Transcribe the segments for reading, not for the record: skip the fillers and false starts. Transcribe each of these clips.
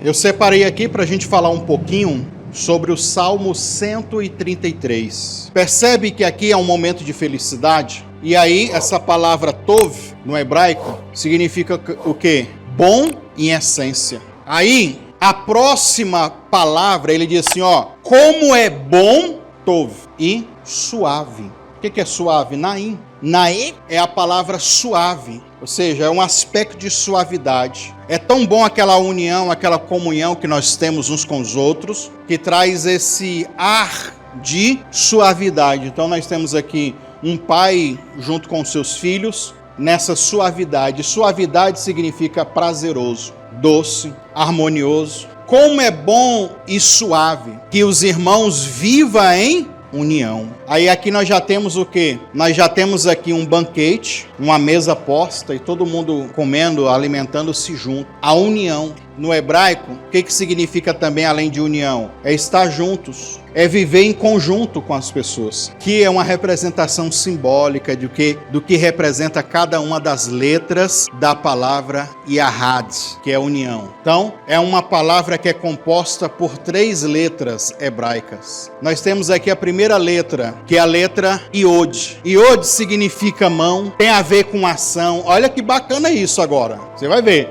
Eu separei aqui para a gente falar um pouquinho sobre o Salmo 133. Percebe que aqui é um momento de felicidade? E aí, essa palavra tov, no hebraico, significa o quê? Bom em essência. Aí, a próxima palavra, ele diz assim, como é bom, tov, e suave. O que é suave? Naim. Naim é a palavra suave, ou seja, é um aspecto de suavidade. É tão bom aquela união, aquela comunhão que nós temos uns com os outros, que traz esse ar de suavidade. Então nós temos aqui um pai junto com seus filhos, nessa suavidade. Suavidade significa prazeroso, doce, harmonioso. Como é bom e suave que os irmãos vivam em união. Aí aqui nós já temos o quê? Nós já temos aqui um banquete, uma mesa posta e todo mundo comendo, alimentando-se junto. A união. No hebraico, o que significa também além de união? É estar juntos, é viver em conjunto com as pessoas, que é uma representação simbólica do que representa cada uma das letras da palavra Yahad, que é união. Então, é uma palavra que é composta por 3 letras hebraicas. Nós temos aqui a primeira letra, que é a letra Iod. Iod significa mão, tem a ver com ação. Olha que bacana isso agora. Você vai ver.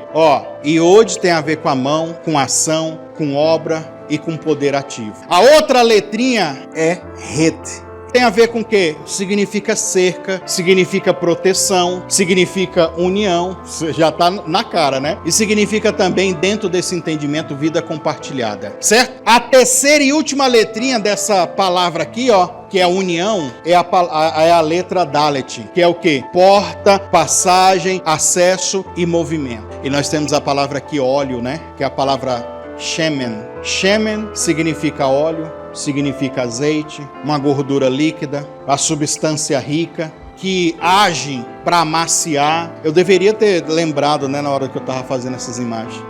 Iod tem a ver com a mão, com ação, com obra e com poder ativo. A outra letrinha é Het. Tem a ver com o quê? Significa cerca, significa proteção, significa união, já está na cara, né? E significa também, dentro desse entendimento, vida compartilhada, certo? A terceira e última letrinha dessa palavra aqui, que é a união, é a letra Dalet, que é o quê? Porta, passagem, acesso e movimento. E nós temos a palavra aqui, óleo, né? Que é a palavra Shemen. Shemen significa óleo, significa azeite, uma gordura líquida, a substância rica, que age para amaciar. Eu deveria ter lembrado, né, na hora que eu estava fazendo essas imagens.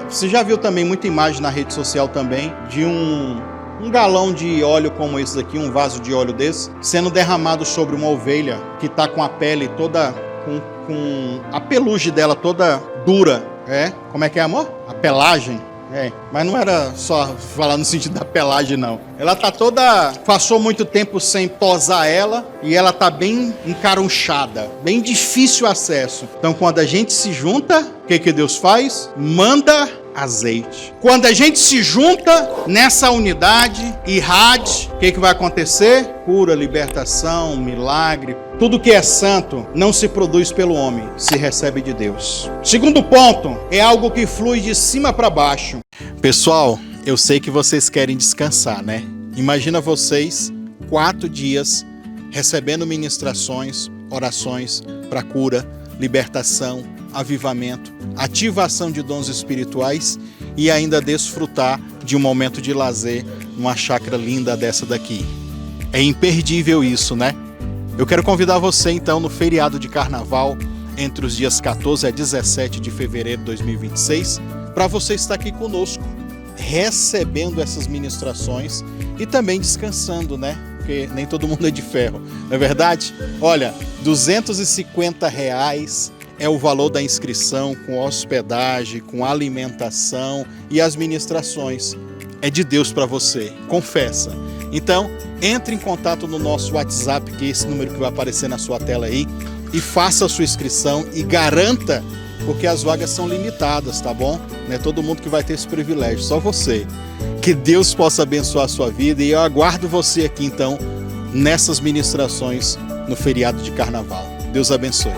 Você já viu também muita imagem na rede social também, de um galão de óleo como esse aqui, um vaso de óleo desse, sendo derramado sobre uma ovelha que está com a pele toda, com a pelugem dela toda dura. Como é que é, amor? A pelagem. Mas não era só falar no sentido da pelagem, não. Ela tá toda... Passou muito tempo sem tosar ela e ela tá bem encarunchada, bem difícil acesso. Então, quando a gente se junta, o que Deus faz? Manda azeite. Quando a gente se junta nessa unidade, Ihad, o que vai acontecer? Cura, libertação, milagre. Tudo que é santo não se produz pelo homem, se recebe de Deus. Segundo ponto, é algo que flui de cima para baixo. Pessoal, eu sei que vocês querem descansar, né? Imagina vocês 4 dias recebendo ministrações, orações para cura, libertação, avivamento, ativação de dons espirituais e ainda desfrutar de um momento de lazer numa chácara linda dessa daqui. É imperdível isso, né? Eu quero convidar você então no feriado de carnaval, entre os dias 14 a 17 de fevereiro de 2026, para você estar aqui conosco, recebendo essas ministrações e também descansando, né? Porque nem todo mundo é de ferro, não é verdade? Olha, R$250 é o valor da inscrição, com hospedagem, com alimentação e as ministrações. É de Deus para você, confessa. Então, entre em contato no nosso WhatsApp, que é esse número que vai aparecer na sua tela aí, e faça a sua inscrição e garanta, porque as vagas são limitadas, tá bom? Não é todo mundo que vai ter esse privilégio, só você. Que Deus possa abençoar a sua vida e eu aguardo você aqui então, nessas ministrações no feriado de carnaval. Deus abençoe.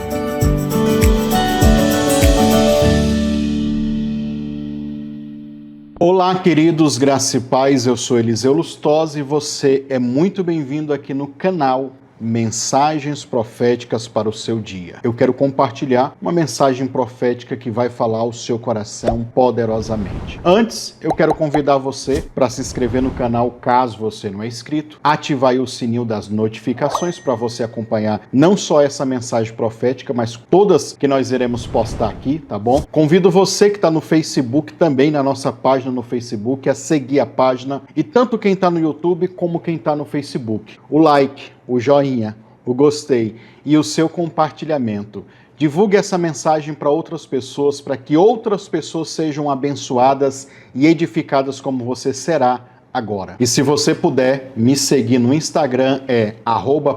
Olá, queridos, graça e paz, eu sou Eliseu Lustosa e você é muito bem-vindo aqui no canal Mensagens Proféticas para o seu dia. Eu quero compartilhar uma mensagem profética que vai falar ao seu coração poderosamente. Antes, eu quero convidar você para se inscrever no canal caso você não é inscrito, ativar aí o sininho das notificações para você acompanhar não só essa mensagem profética, mas todas que nós iremos postar aqui, tá bom? Convido você que está no Facebook, também na nossa página no Facebook, a seguir a página, e tanto quem está no YouTube como quem está no Facebook. O like, o joinha, o gostei e o seu compartilhamento Divulgue essa mensagem para outras pessoas, para que outras pessoas sejam abençoadas e edificadas como você será agora. E se você puder, me seguir no Instagram, é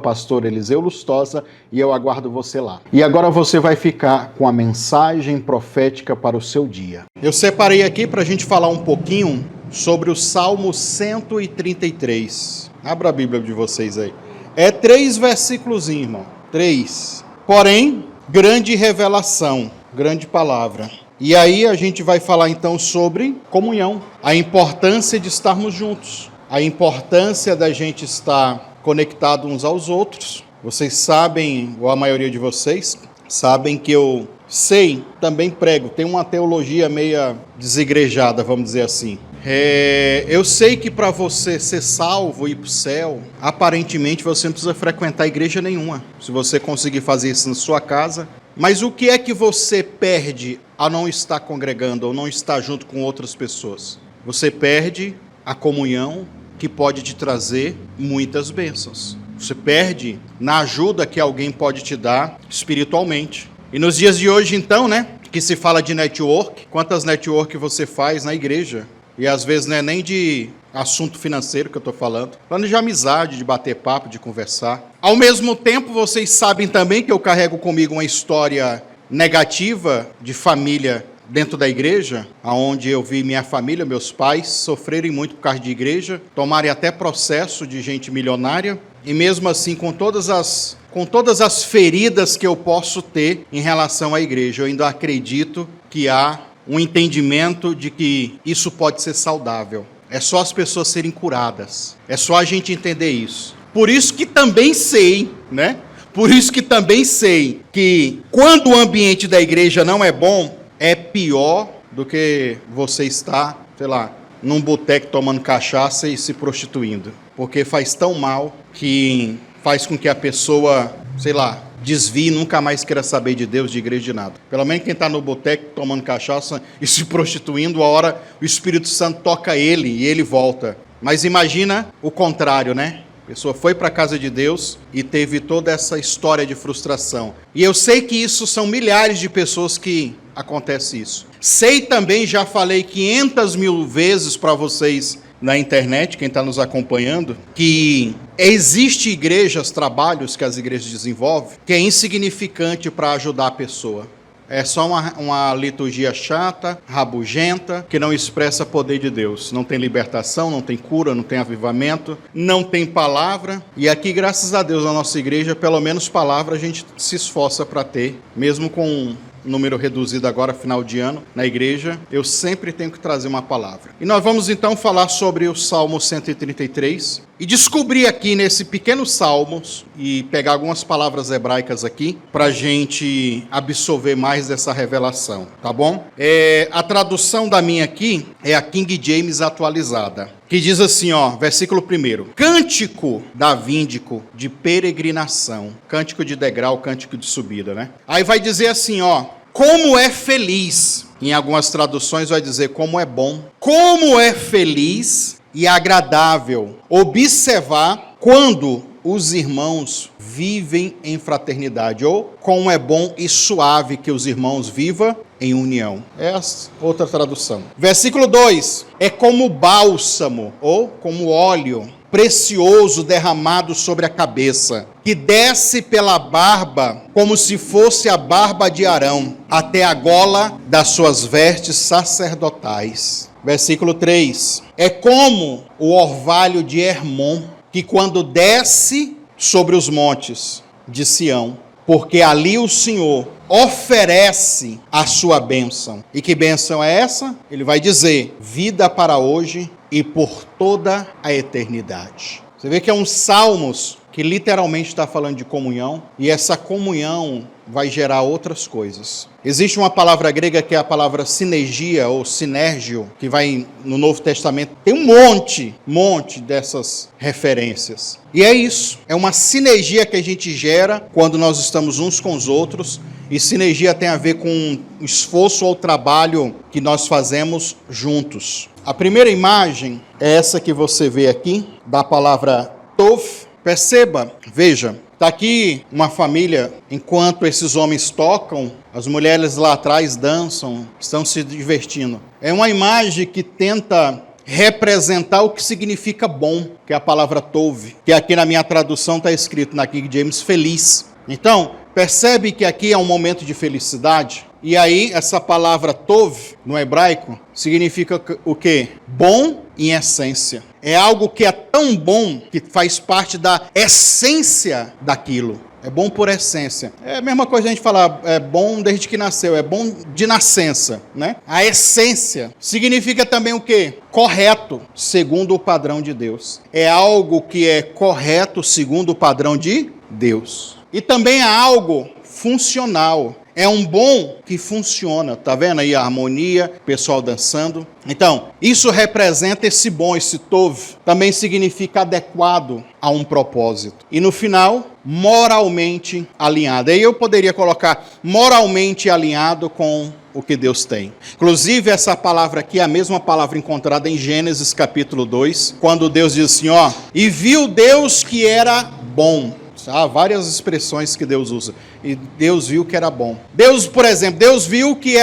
@pastoreliseuLustosa, e eu aguardo você lá. E agora você vai ficar com a mensagem profética para o seu dia. Eu separei aqui para a gente falar um pouquinho sobre o Salmo 133. Abra a Bíblia de vocês aí. É 3 versículos, irmão. 3. Porém, grande revelação, grande palavra. E aí a gente vai falar então sobre comunhão, a importância de estarmos juntos, a importância da gente estar conectado uns aos outros. Vocês sabem, ou a maioria de vocês, sabem que eu sei, também prego, tem uma teologia meia desigrejada, vamos dizer assim. Eu sei que para você ser salvo e ir para o céu, aparentemente você não precisa frequentar igreja nenhuma. Se você conseguir fazer isso na sua casa. Mas o que é que você perde ao não estar congregando, ou não estar junto com outras pessoas? Você perde a comunhão que pode te trazer muitas bênçãos. Você perde na ajuda que alguém pode te dar espiritualmente. E nos dias de hoje, então, que se fala de network, quantas network você faz na igreja? E às vezes não é nem de assunto financeiro que eu estou falando de amizade, de bater papo, de conversar. Ao mesmo tempo, vocês sabem também que eu carrego comigo uma história negativa de família dentro da igreja, onde eu vi minha família, meus pais, sofrerem muito por causa de igreja, tomarem até processo de gente milionária, e mesmo assim, com todas as feridas que eu posso ter em relação à igreja, eu ainda acredito que há um entendimento de que isso pode ser saudável. É só as pessoas serem curadas. É só a gente entender isso. Por isso que também sei, Por isso que também sei que quando o ambiente da igreja não é bom, é pior do que você estar, num boteco tomando cachaça e se prostituindo. Porque faz tão mal que faz com que a pessoa, desvie e nunca mais queira saber de Deus, de igreja, de nada. Pelo menos quem está no boteco tomando cachaça e se prostituindo, a hora o Espírito Santo toca ele e ele volta. Mas imagina o contrário, A pessoa foi para a casa de Deus e teve toda essa história de frustração. E eu sei que isso são milhares de pessoas que acontece isso. Sei também, já falei 500 mil vezes para vocês na internet, quem está nos acompanhando, que existe igrejas, trabalhos que as igrejas desenvolvem, que é insignificante para ajudar a pessoa. É só uma liturgia chata, rabugenta, que não expressa poder de Deus. Não tem libertação, não tem cura, não tem avivamento, não tem palavra. E aqui, graças a Deus, na nossa igreja, pelo menos palavra a gente se esforça para ter, mesmo com número reduzido agora, final de ano, na igreja, eu sempre tenho que trazer uma palavra. E nós vamos então falar sobre o Salmo 133 e descobrir aqui nesse pequeno Salmo e pegar algumas palavras hebraicas aqui para a gente absorver mais dessa revelação, tá bom? A tradução da minha aqui é a King James atualizada, que diz assim, versículo 1, cântico davíndico de peregrinação, cântico de degrau, cântico de subida, Aí vai dizer assim, como é feliz, em algumas traduções vai dizer como é bom, como é feliz e agradável observar quando os irmãos vivem em fraternidade, ou como é bom e suave que os irmãos vivam em união. É a outra tradução. Versículo 2, é como bálsamo, ou como óleo precioso derramado sobre a cabeça, que desce pela barba como se fosse a barba de Arão, até a gola das suas vestes sacerdotais. Versículo 3, é como o orvalho de Hermon, que quando desce sobre os montes de Sião, porque ali o Senhor oferece a sua bênção. E que bênção é essa? Ele vai dizer, vida para hoje e por toda a eternidade. Você vê que é um Salmos que literalmente está falando de comunhão, e essa comunhão vai gerar outras coisas. Existe uma palavra grega que é a palavra sinergia ou sinérgio, que vai no Novo Testamento. Tem um monte dessas referências. E é isso, é uma sinergia que a gente gera quando nós estamos uns com os outros, e sinergia tem a ver com o esforço ou trabalho que nós fazemos juntos. A primeira imagem é essa que você vê aqui, da palavra tov. Perceba, veja, Está aqui uma família, enquanto esses homens tocam, as mulheres lá atrás dançam, estão se divertindo. É uma imagem que tenta representar o que significa bom, que é a palavra tov, que aqui na minha tradução está escrito na King James, feliz. Então, percebe que aqui é um momento de felicidade? E aí, essa palavra tov, no hebraico, significa o quê? Bom em essência. É algo que é tão bom que faz parte da essência daquilo. É bom por essência. É a mesma coisa a gente falar, é bom desde que nasceu, é bom de nascença, né? A essência significa também o quê? Correto, segundo o padrão de Deus. É algo que é correto segundo o padrão de Deus. E também é algo funcional. É um bom que funciona, tá vendo aí a harmonia, o pessoal dançando. Então, isso representa esse bom, esse tov, também significa adequado a um propósito. E no final, moralmente alinhado. Aí eu poderia colocar moralmente alinhado com o que Deus tem. Inclusive, essa palavra aqui é a mesma palavra encontrada em Gênesis capítulo 2, quando Deus diz assim, ó, e viu Deus que era bom. Há várias expressões que Deus usa. E Deus viu que era bom. Deus, por exemplo, Deus viu que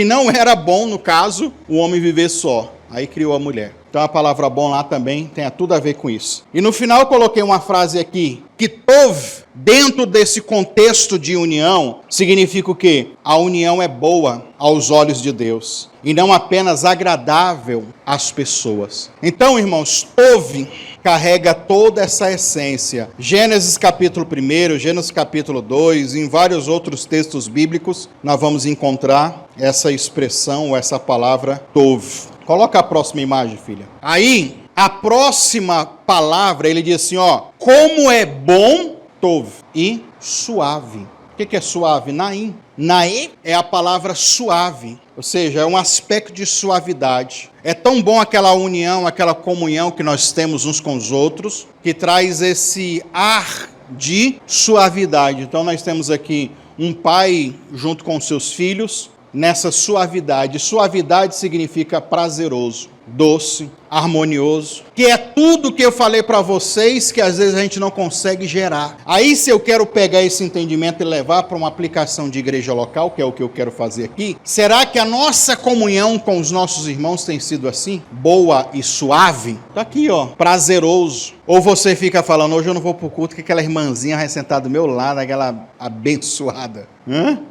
não era bom, no caso, o homem viver só. Aí criou a mulher. Então a palavra bom lá também tem tudo a ver com isso. E no final eu coloquei uma frase aqui, que tov, dentro desse contexto de união, significa o quê? A união é boa aos olhos de Deus. E não apenas agradável às pessoas. Então, irmãos, tov carrega toda essa essência. Gênesis capítulo 1, Gênesis capítulo 2, em vários outros textos bíblicos, nós vamos encontrar essa expressão, ou essa palavra tov. Coloca a próxima imagem, filha. Aí, a próxima palavra, ele diz assim, ó, como é bom, tov, e suave. O que é suave? Naim. Naim é a palavra suave, ou seja, é um aspecto de suavidade. É tão bom aquela união, aquela comunhão que nós temos uns com os outros, que traz esse ar de suavidade. Então nós temos aqui um pai junto com seus filhos, nessa suavidade. Suavidade significa prazeroso, doce, harmonioso, que é tudo que eu falei para vocês que às vezes a gente não consegue gerar. Aí se eu quero pegar esse entendimento e levar para uma aplicação de igreja local, que é o que eu quero fazer aqui, será que a nossa comunhão com os nossos irmãos tem sido assim? Boa e suave? Tá aqui, ó, prazeroso. Ou você fica falando, hoje eu não vou pro culto, que aquela irmãzinha vai sentar do meu lado, aquela abençoada.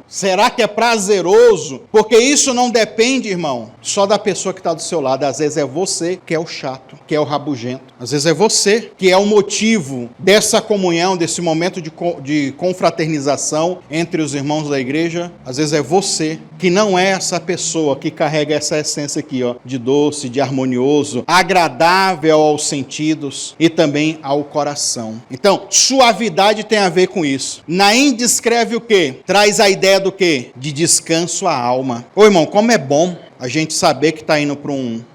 Será que é prazeroso? Porque isso não depende, irmão, só da pessoa que está do seu lado. Às vezes é você que é o chato, que é o rabugento. Às vezes é você que é o motivo dessa comunhão, desse momento de confraternização entre os irmãos da igreja. Às vezes é você que não é essa pessoa que carrega essa essência aqui, ó, de doce, de harmonioso, agradável aos sentidos e também ao coração. Então, suavidade tem a ver com isso. Naim descreve o quê? Traz a ideia do quê? De descanso à alma. Ô irmão, como é bom a gente saber que está indo para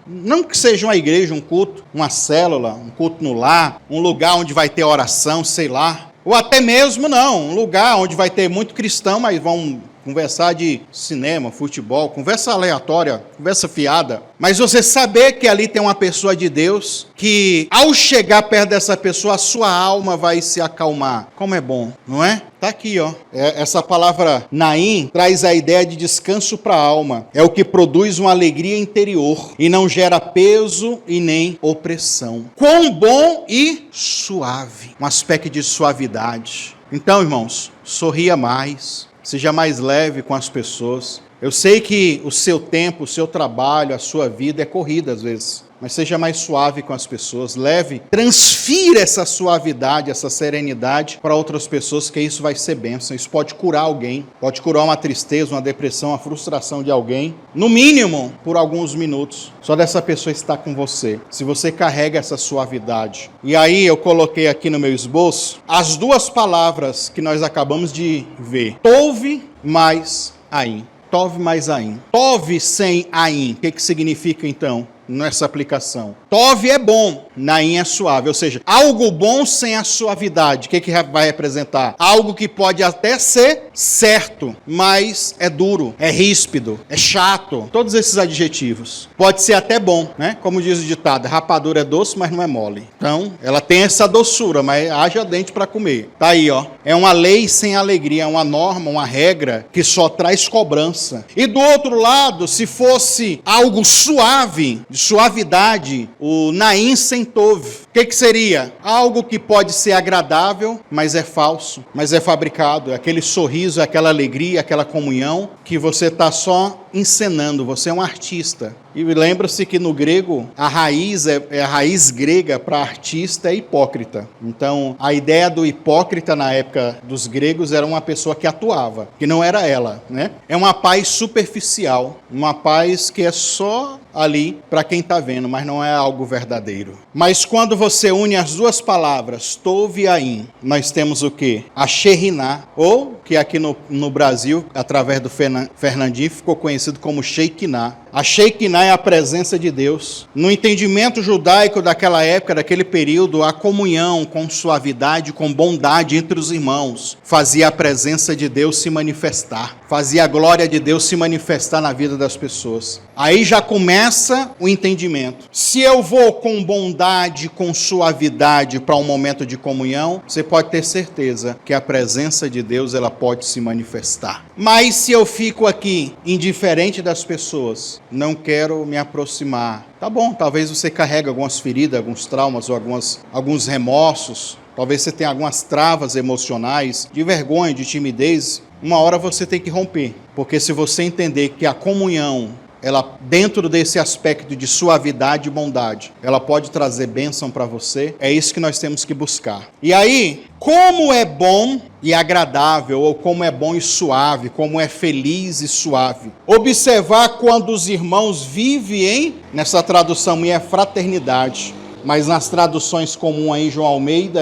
não que seja uma igreja, um culto, uma célula, um culto no lar, um lugar onde vai ter oração, sei lá. Ou até mesmo não, um lugar onde vai ter muito cristão, mas vão conversar de cinema, futebol, conversa aleatória, conversa fiada. Mas você saber que ali tem uma pessoa de Deus, que ao chegar perto dessa pessoa, a sua alma vai se acalmar. Como é bom, não é? Tá aqui, ó. Essa palavra Naim traz a ideia de descanso para a alma. É o que produz uma alegria interior e não gera peso e nem opressão. Quão bom e suave. Um aspecto de suavidade. Então, irmãos, sorria mais. Seja mais leve com as pessoas. Eu sei que o seu tempo, o seu trabalho, a sua vida é corrida às vezes. Mas seja mais suave com as pessoas. Leve, transfira essa suavidade, essa serenidade para outras pessoas, que isso vai ser bênção. Isso pode curar alguém. Pode curar uma tristeza, uma depressão, uma frustração de alguém. No mínimo, por alguns minutos. Só dessa pessoa estar com você. Se você carrega essa suavidade. E aí eu coloquei aqui no meu esboço as duas palavras que nós acabamos de ver. Tov mais Aim. Tov mais Aim. Tov sem Aim. O que significa então? nessa aplicação. Tov é bom, Naim é suave. Ou seja, algo bom sem a suavidade. O que vai representar? Algo que pode até ser certo, mas é duro, é ríspido, é chato. Todos esses adjetivos. Pode ser até bom, né? Como diz o ditado, rapadura é doce, mas não é mole. Então, ela tem essa doçura, mas haja dente para comer. Tá aí, ó. É uma lei sem alegria, é uma norma, uma regra que só traz cobrança. E do outro lado, se fosse algo suave, de suavidade, o Naim sem Tov, o que seria? Algo que pode ser agradável, mas é falso, mas é fabricado. É aquele sorriso, é aquela alegria, aquela comunhão que você está só encenando, você é um artista. E lembra-se que no grego, a raiz grega para artista é hipócrita. Então, a ideia do hipócrita na época dos gregos era uma pessoa que atuava, que não era ela, né? É uma paz superficial, uma paz que é só ali para quem está vendo, mas não é algo verdadeiro. Mas quando você une as duas palavras, Tov e Ain, nós temos o quê? A Sheriná, ou que aqui no Brasil, através do Fernandinho, ficou conhecido como Shekinah. A Shekinah é a presença de Deus. No entendimento judaico daquela época, daquele período, a comunhão com suavidade, com bondade entre os irmãos, fazia a presença de Deus se manifestar, fazia a glória de Deus se manifestar na vida das pessoas. Aí já começa o entendimento. Se eu vou com bondade, com suavidade para um momento de comunhão, você pode ter certeza que a presença de Deus ela pode se manifestar. Mas se eu fico aqui indiferente das pessoas, não quero me aproximar. Tá bom, talvez você carregue algumas feridas, alguns traumas ou alguns remorsos. Talvez você tenha algumas travas emocionais, de vergonha, de timidez. Uma hora você tem que romper. Porque se você entender que a comunhão, ela, dentro desse aspecto de suavidade e bondade, ela pode trazer bênção para você, é isso que nós temos que buscar. E aí, como é bom e agradável, ou como é bom e suave, como é feliz e suave. Observar quando os irmãos vivem nessa tradução minha é fraternidade, mas nas traduções comuns aí, João Almeida,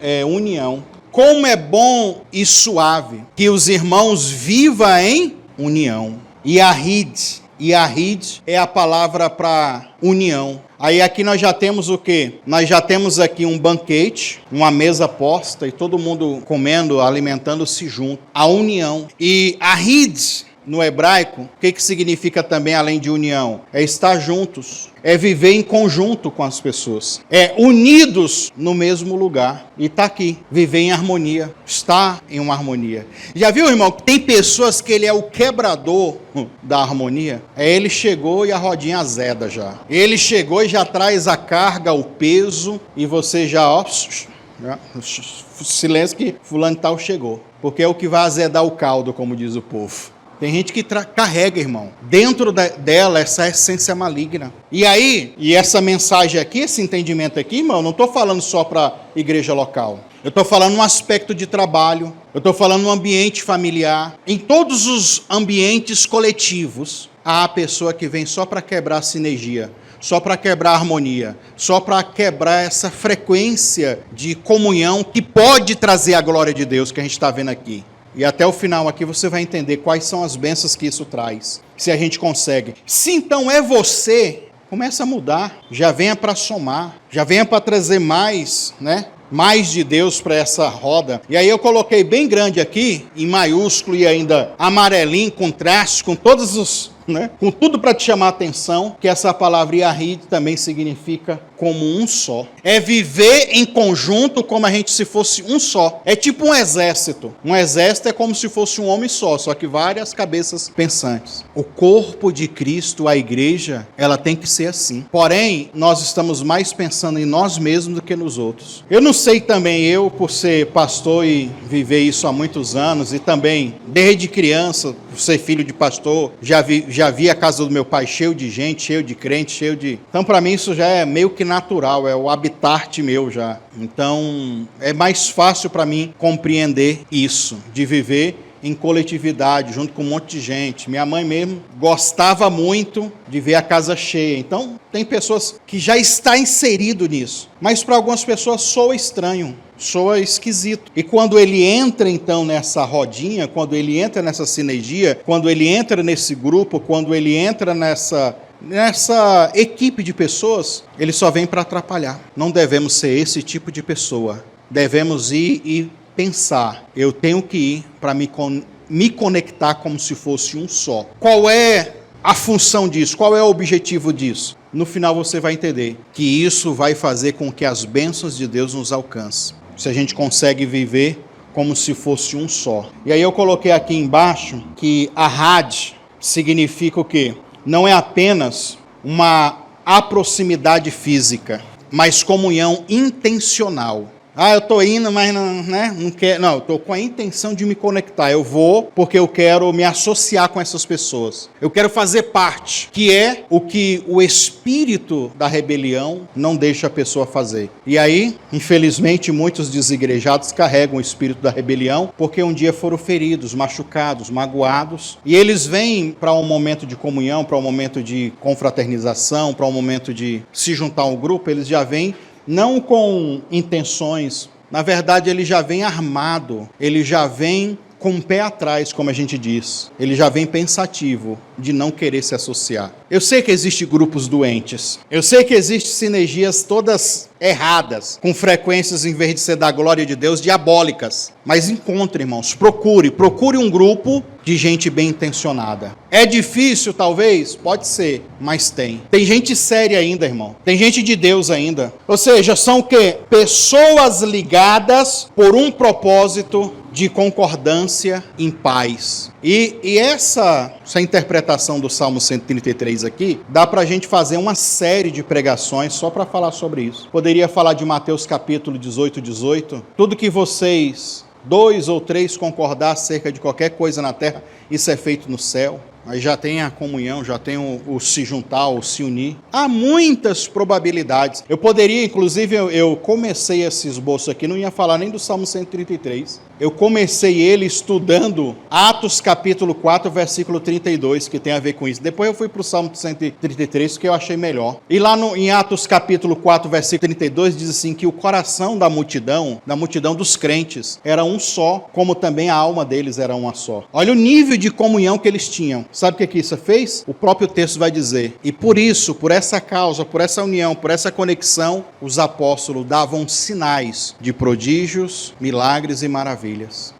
é união. Como é bom e suave que os irmãos vivam em união. Yahid é a palavra para união. Aí aqui nós já temos o quê? Nós já temos aqui um banquete, uma mesa posta e todo mundo comendo, alimentando-se junto. A união. E Ahid, no hebraico, o que significa também além de união? É estar juntos. É viver em conjunto com as pessoas. É unidos no mesmo lugar. E está aqui, viver em harmonia. Está em uma harmonia. Já viu, irmão, que tem pessoas que ele é o quebrador da harmonia? Ele chegou e a rodinha azeda já. Ele chegou e já traz a carga, o peso, e você já, ó, silêncio que fulano tal chegou. Porque é o que vai azedar o caldo, como diz o povo. Tem gente que carrega, irmão, dentro dela essa essência maligna. E aí, e essa mensagem aqui, esse entendimento aqui, irmão, não estou falando só para igreja local. Eu estou falando no aspecto de trabalho, eu estou falando no ambiente familiar. Em todos os ambientes coletivos, há a pessoa que vem só para quebrar a sinergia, só para quebrar a harmonia, só para quebrar essa frequência de comunhão que pode trazer a glória de Deus que a gente está vendo aqui. E até o final aqui você vai entender quais são as bênçãos que isso traz. Se a gente consegue. Se então é você, começa a mudar. Já venha para somar. Já venha para trazer mais, né? Mais de Deus para essa roda. E aí eu coloquei bem grande aqui, em maiúsculo e ainda amarelinho, contraste, com todos os... né? Com tudo para te chamar a atenção, que essa palavra Yahid também significa como um só. É viver em conjunto como a gente se fosse um só. É tipo um exército. Um exército é como se fosse um homem só que várias cabeças pensantes. O corpo de Cristo, a igreja, ela tem que ser assim. Porém, nós estamos mais pensando em nós mesmos do que nos outros. Eu não sei também, eu por ser pastor e viver isso há muitos anos, e também desde criança, por ser filho de pastor, já vi a casa do meu pai cheio de gente, cheio de crente, cheio de... Então, para mim, isso já é meio que natural, é o habitat meu já. Então, é mais fácil para mim compreender isso, de viver em coletividade, junto com um monte de gente. Minha mãe mesmo gostava muito de ver a casa cheia. Então, tem pessoas que já estão inserido nisso. Mas para algumas pessoas soa estranho, soa esquisito. E quando ele entra, então, nessa rodinha, quando ele entra nessa sinergia, quando ele entra nesse grupo, quando ele entra nessa nessa equipe de pessoas, ele só vem para atrapalhar. Não devemos ser esse tipo de pessoa. Devemos ir e pensar, eu tenho que ir para me conectar como se fosse um só. Qual é a função disso? Qual é o objetivo disso? No final você vai entender que isso vai fazer com que as bênçãos de Deus nos alcancem. Se a gente consegue viver como se fosse um só. E aí eu coloquei aqui embaixo que ahad significa o quê? Não é apenas uma proximidade física, mas comunhão intencional. Eu estou indo, mas não quero. Não, eu estou com a intenção de me conectar. Eu vou porque eu quero me associar com essas pessoas. Eu quero fazer parte, que é o que o espírito da rebelião não deixa a pessoa fazer. E aí, infelizmente, muitos desigrejados carregam o espírito da rebelião porque um dia foram feridos, machucados, magoados. E eles vêm para um momento de comunhão, para um momento de confraternização, para um momento de se juntar a um grupo, eles já vêm não com intenções, na verdade ele já vem armado, ele já vem com o pé atrás, como a gente diz. Ele já vem pensativo de não querer se associar. Eu sei que existem grupos doentes, eu sei que existem sinergias todas erradas, com frequências, em vez de ser da glória de Deus, diabólicas. Mas encontre, irmãos, procure um grupo de gente bem intencionada. É difícil, talvez? Pode ser, mas tem. Tem gente séria ainda, irmão. Tem gente de Deus ainda. Ou seja, são o quê? Pessoas ligadas por um propósito de concordância em paz. E essa interpretação do Salmo 133 aqui, dá para a gente fazer uma série de pregações só para falar sobre isso. Poderia falar de Mateus capítulo 18. Tudo que vocês, 2 ou 3, concordar acerca de qualquer coisa na terra, isso é feito no céu. Aí já tem a comunhão, já tem o se juntar, o se unir. Há muitas probabilidades. Eu poderia, inclusive, eu comecei esse esboço aqui, não ia falar nem do Salmo 133. Eu comecei ele estudando Atos capítulo 4, versículo 32, que tem a ver com isso. Depois eu fui para o Salmo 133, que eu achei melhor. E lá em Atos capítulo 4, versículo 32, diz assim, que o coração da multidão dos crentes, era um só, como também a alma deles era uma só. Olha o nível de comunhão que eles tinham. Sabe o que isso fez? O próprio texto vai dizer. E por isso, por essa causa, por essa união, por essa conexão, os apóstolos davam sinais de prodígios, milagres e maravilhas.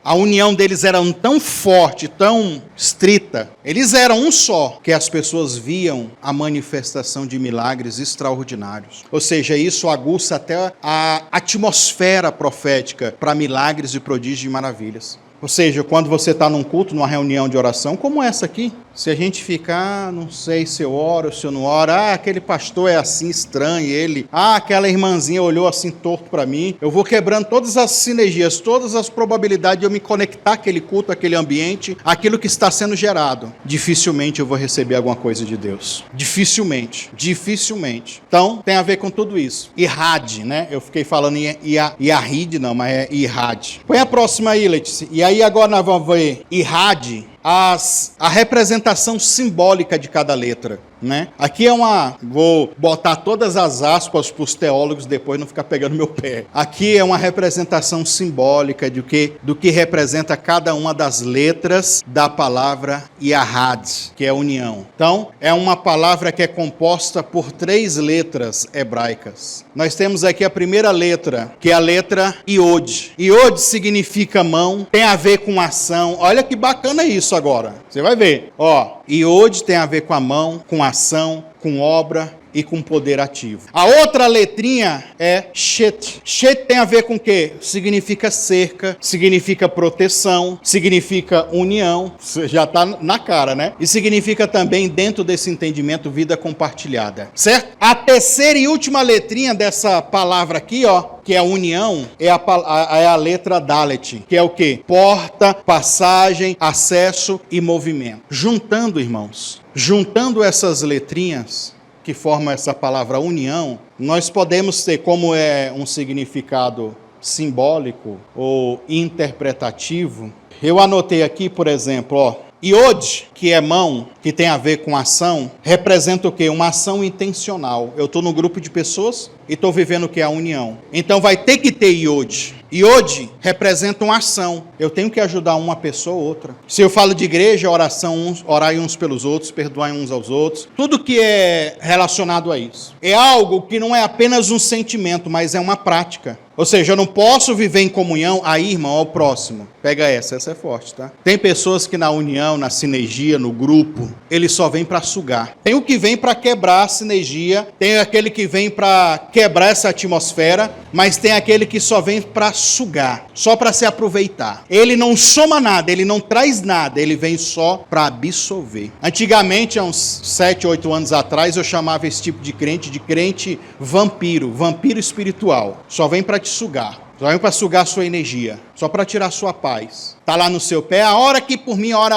A união deles era tão forte, tão estrita, eles eram um só, que as pessoas viam a manifestação de milagres extraordinários. Ou seja, isso aguça até a atmosfera profética para milagres e prodígios e maravilhas. Ou seja, quando você está num culto, numa reunião de oração, como essa aqui, se a gente ficar, não sei se eu oro, se eu não oro, aquele pastor é assim estranho, ele, aquela irmãzinha olhou assim torto para mim, eu vou quebrando todas as sinergias, todas as probabilidades de eu me conectar àquele culto, àquele ambiente, aquilo que está sendo gerado. Dificilmente eu vou receber alguma coisa de Deus. Dificilmente. Então, tem a ver com tudo isso. Irad, né? Eu fiquei falando em Iarid, não, mas é Irad. Põe a próxima aí, Letícia. E aí agora nós vamos ver Irad, a representação simbólica de cada letra, né? Aqui vou botar todas as aspas para os teólogos depois não ficar pegando meu pé. Aqui é uma representação simbólica do que representa cada uma das letras da palavra Yahad, que é união. Então, é uma palavra que é composta por 3 letras hebraicas. Nós temos aqui a primeira letra, que é a letra Iod. Iod significa mão, tem a ver com ação. Olha que bacana isso agora. Você vai ver. Iod tem a ver com a mão, com ação, com obra e com poder ativo. A outra letrinha é Shet. Shet tem a ver com o quê? Significa cerca, significa proteção, significa união. Já está na cara, né? E significa também, dentro desse entendimento, vida compartilhada. Certo? A terceira e última letrinha dessa palavra aqui, que é a união, é a letra Dalet, que é o quê? Porta, passagem, acesso e movimento. Juntando, irmãos, essas letrinhas que formam essa palavra união, nós podemos ter como é um significado simbólico ou interpretativo. Eu anotei aqui, por exemplo, Iod, que é mão, que tem a ver com ação, representa o quê? Uma ação intencional. Eu estou no grupo de pessoas e estou vivendo o que? A união. Então vai ter que ter Iod. Iod representa uma ação. Eu tenho que ajudar uma pessoa ou outra. Se eu falo de igreja, oração, orai uns pelos outros, perdoai uns aos outros. Tudo que é relacionado a isso. É algo que não é apenas um sentimento, mas é uma prática. Ou seja, eu não posso viver em comunhão, aí, irmão, ao próximo. Pega essa é forte, tá? Tem pessoas que na união, na sinergia, no grupo, eles só vêm para sugar. Tem o que vem para quebrar a sinergia, tem aquele que vem para quebrar essa atmosfera, mas tem aquele que só vem para sugar, só para se aproveitar. Ele não soma nada, ele não traz nada, ele vem só para absorver. Antigamente, há uns 7, 8 anos atrás, eu chamava esse tipo de crente vampiro, vampiro espiritual. Só vem para te sugar. Só vem para sugar a sua energia, só para tirar a sua paz. Está lá no seu pé, a hora que por mim, ora,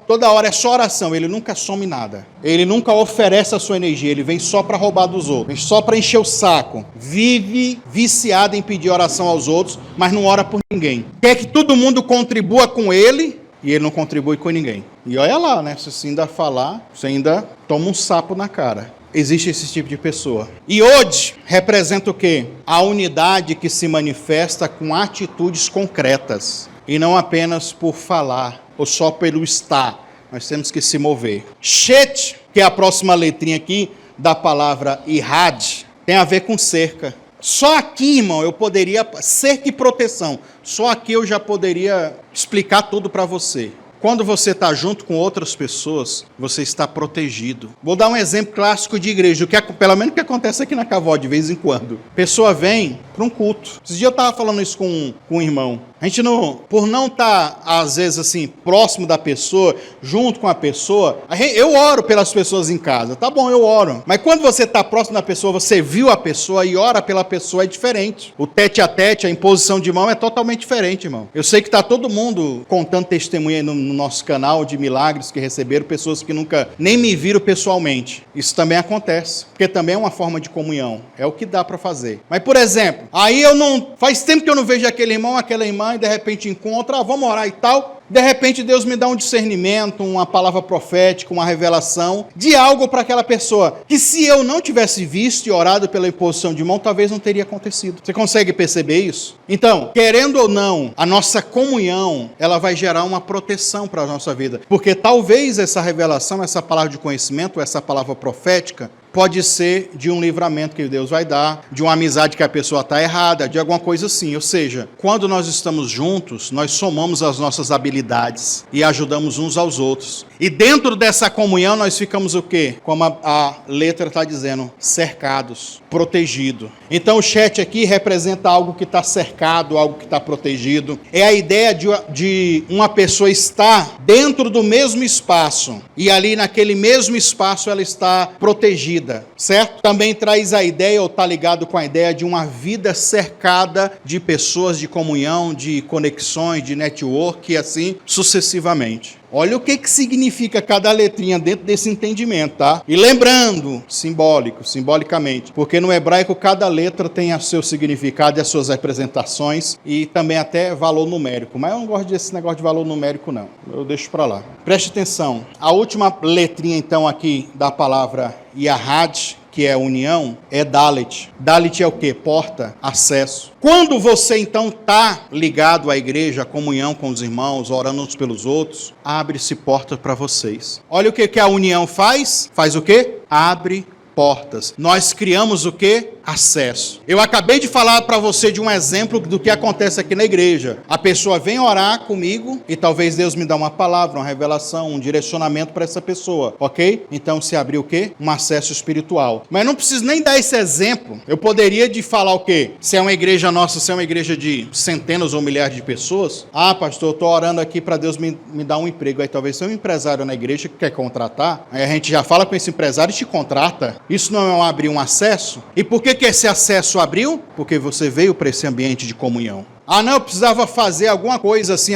toda hora é só oração. Ele nunca some nada. Ele nunca oferece a sua energia, ele vem só para roubar dos outros, vem só para encher o saco. Vive viciado em pedir oração aos outros, mas não ora por ninguém. Quer que todo mundo contribua com ele e ele não contribui com ninguém. E olha lá, né? Se você ainda falar, você ainda toma um sapo na cara. Existe esse tipo de pessoa. Iod representa o quê? A unidade que se manifesta com atitudes concretas. E não apenas por falar, ou só pelo estar. Nós temos que se mover. Shet, que é a próxima letrinha aqui da palavra Ihad, tem a ver com cerca. Só aqui, irmão, eu poderia... Cerca e proteção. Só aqui eu já poderia explicar tudo para você. Quando você está junto com outras pessoas, você está protegido. Vou dar um exemplo clássico de igreja, pelo menos o que acontece aqui na Cavó de vez em quando. A pessoa vem para um culto. Esses dias eu estava falando isso com um irmão. A gente não, por não estar, às vezes, assim, próximo da pessoa, junto com a pessoa, eu oro pelas pessoas em casa, tá bom, eu oro. Mas quando você está próximo da pessoa, você viu a pessoa e ora pela pessoa, é diferente. O tete a tete, a imposição de mão é totalmente diferente, irmão. Eu sei que está todo mundo contando testemunho aí no nosso canal de milagres que receberam, pessoas que nunca nem me viram pessoalmente. Isso também acontece, porque também é uma forma de comunhão. É o que dá para fazer. Mas, por exemplo, aí eu não... Faz tempo que eu não vejo aquele irmão, aquela irmã, e de repente encontra, vamos orar e tal. De repente Deus me dá um discernimento, uma palavra profética, uma revelação de algo para aquela pessoa, que se eu não tivesse visto e orado pela imposição de mão, talvez não teria acontecido. Você consegue perceber isso? Então, querendo ou não, a nossa comunhão, ela vai gerar uma proteção para a nossa vida. Porque talvez essa revelação, essa palavra de conhecimento, essa palavra profética, pode ser de um livramento que Deus vai dar, de uma amizade que a pessoa está errada, de alguma coisa assim. Ou seja, quando nós estamos juntos, nós somamos as nossas habilidades e ajudamos uns aos outros. E dentro dessa comunhão nós ficamos o quê? Como a letra está dizendo, cercados, protegidos. Então o chat aqui representa algo que está cercado, algo que está protegido. É a ideia de uma pessoa estar dentro do mesmo espaço e ali naquele mesmo espaço ela está protegida, certo? Também traz a ideia, ou está ligado com a ideia de uma vida cercada de pessoas, de comunhão, de conexões, de network e assim sucessivamente. Olha o que significa cada letrinha dentro desse entendimento, tá? E lembrando, simbolicamente, porque no hebraico cada letra tem o seu significado e as suas representações e também até valor numérico. Mas eu não gosto desse negócio de valor numérico, não. Eu deixo para lá. Preste atenção. A última letrinha, então, aqui da palavra Yahad, que é união, é Dalet. Dalet é o quê? Porta, acesso. Quando você, então, está ligado à igreja, à comunhão com os irmãos, orando uns pelos outros, abre-se porta para vocês. Olha o que a união faz. Faz o quê? Abre portas. Nós criamos o quê? Acesso. Eu acabei de falar para você de um exemplo do que acontece aqui na igreja. A pessoa vem orar comigo e talvez Deus me dê uma palavra, uma revelação, um direcionamento para essa pessoa, ok? Então se abriu o quê? Um acesso espiritual. Mas não preciso nem dar esse exemplo. Eu poderia de falar o quê? Se é uma igreja nossa, se é uma igreja de centenas ou milhares de pessoas. Ah, pastor, eu estou orando aqui para Deus me dar um emprego. Aí talvez seja um empresário na igreja que quer contratar. Aí a gente já fala com esse empresário e te contrata. Isso não é abrir um acesso? E por que esse acesso abriu? Porque você veio para esse ambiente de comunhão. Ah, não, eu precisava fazer alguma coisa assim.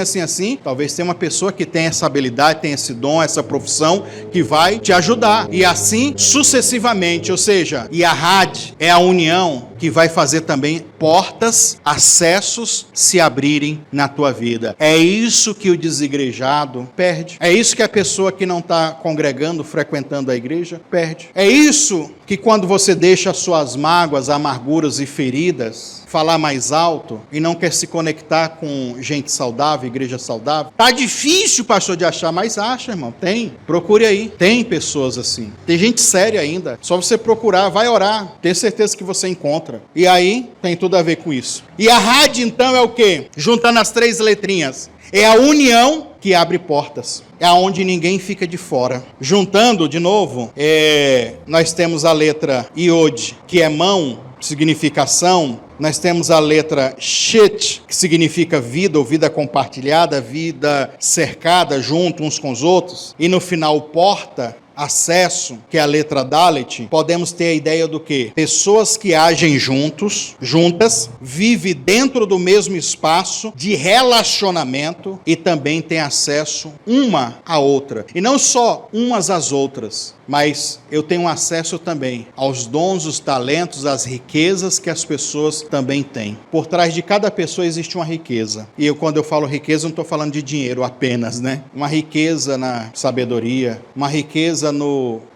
Talvez tenha uma pessoa que tem essa habilidade, tem esse dom, essa profissão, que vai te ajudar. E assim sucessivamente. Ou seja, Yahad é a união, que vai fazer também portas, acessos se abrirem na tua vida. É isso que o desigrejado perde. É isso que a pessoa que não está congregando, frequentando a igreja, perde. É isso que quando você deixa as suas mágoas, amarguras e feridas falar mais alto e não quer se conectar com gente saudável, igreja saudável. Tá difícil, pastor, de achar, mas acha, irmão. Tem. Procure aí. Tem pessoas assim. Tem gente séria ainda. Só você procurar, vai orar. Tenho certeza que você encontra. E aí, tem tudo a ver com isso. E a rádio, então, é o quê? Juntando as 3 letrinhas. É a união que abre portas. É aonde ninguém fica de fora. Juntando, de novo, nós temos a letra Iod, que é mão, significação. Nós temos a letra Shet, que significa vida ou vida compartilhada, vida cercada junto uns com os outros. E no final, porta, acesso, que é a letra Dalet, podemos ter a ideia do quê? Pessoas que agem juntas, vivem dentro do mesmo espaço de relacionamento e também têm acesso uma à outra. E não só umas às outras, mas eu tenho acesso também aos dons, os talentos, as riquezas que as pessoas também têm. Por trás de cada pessoa existe uma riqueza. E quando eu falo riqueza, não estou falando de dinheiro apenas, né? Uma riqueza na sabedoria, uma riqueza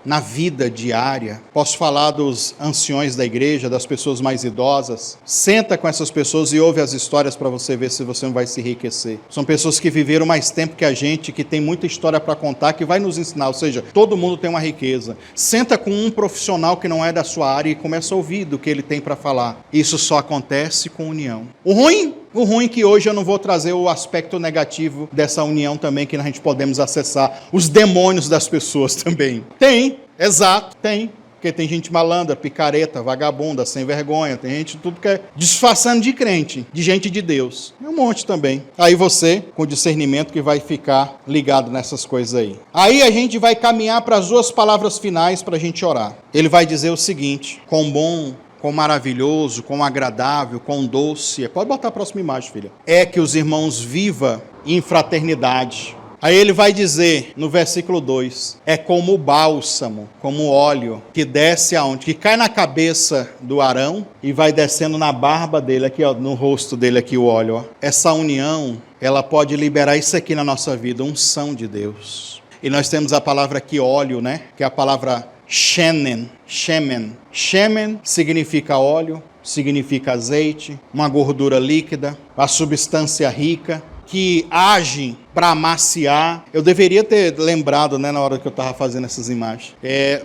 na vida diária. Posso falar dos anciões da igreja, das pessoas mais idosas. Senta com essas pessoas e ouve as histórias para você ver se você não vai se enriquecer. São pessoas que viveram mais tempo que a gente, que tem muita história para contar, que vai nos ensinar. Ou seja, todo mundo tem uma riqueza. Senta com um profissional que não é da sua área e começa a ouvir do que ele tem para falar. Isso só acontece com união. O ruim é que hoje eu não vou trazer o aspecto negativo dessa união também, que a gente podemos acessar os demônios das pessoas também. Tem, exato, tem. Porque tem gente malandra, picareta, vagabunda, sem vergonha, tem gente tudo que é disfarçando de crente, de gente de Deus. É um monte também. Aí você, com discernimento, que vai ficar ligado nessas coisas aí. Aí a gente vai caminhar para as 2 palavras finais para a gente orar. Ele vai dizer o seguinte: quão bom, quão maravilhoso, quão agradável, quão doce. Pode botar a próxima imagem, filha. É que os irmãos vivam em fraternidade. Aí ele vai dizer, no versículo 2, é como o bálsamo, como o óleo, que desce aonde? Que cai na cabeça do Arão e vai descendo na barba dele, aqui ó, no rosto dele aqui o óleo. Ó. Essa união, ela pode liberar isso aqui na nossa vida, unção de Deus. E nós temos a palavra aqui óleo, né? Que é a palavra shemen. Shemen significa óleo, significa azeite, uma gordura líquida, a substância rica, que age para amaciar. Eu deveria ter lembrado, né, na hora que eu estava fazendo essas imagens.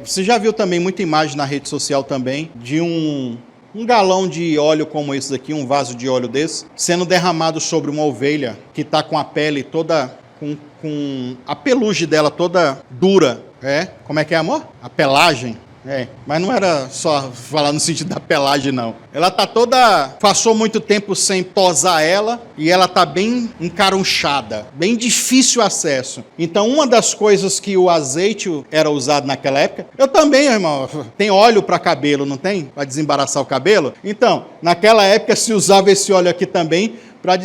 Você já viu também muita imagem na rede social também, de um galão de óleo como esse daqui, um vaso de óleo desse, sendo derramado sobre uma ovelha que está com a pele toda, com a pelugem dela toda dura. Como é que é, amor? A pelagem. Mas não era só falar no sentido da pelagem, não. Ela tá toda... Passou muito tempo sem tosar ela e ela tá bem encarunchada, bem difícil acesso. Então, uma das coisas que o azeite era usado naquela época... Eu também, irmão, tem óleo para cabelo, não tem? Para desembaraçar o cabelo? Então, naquela época se usava esse óleo aqui também para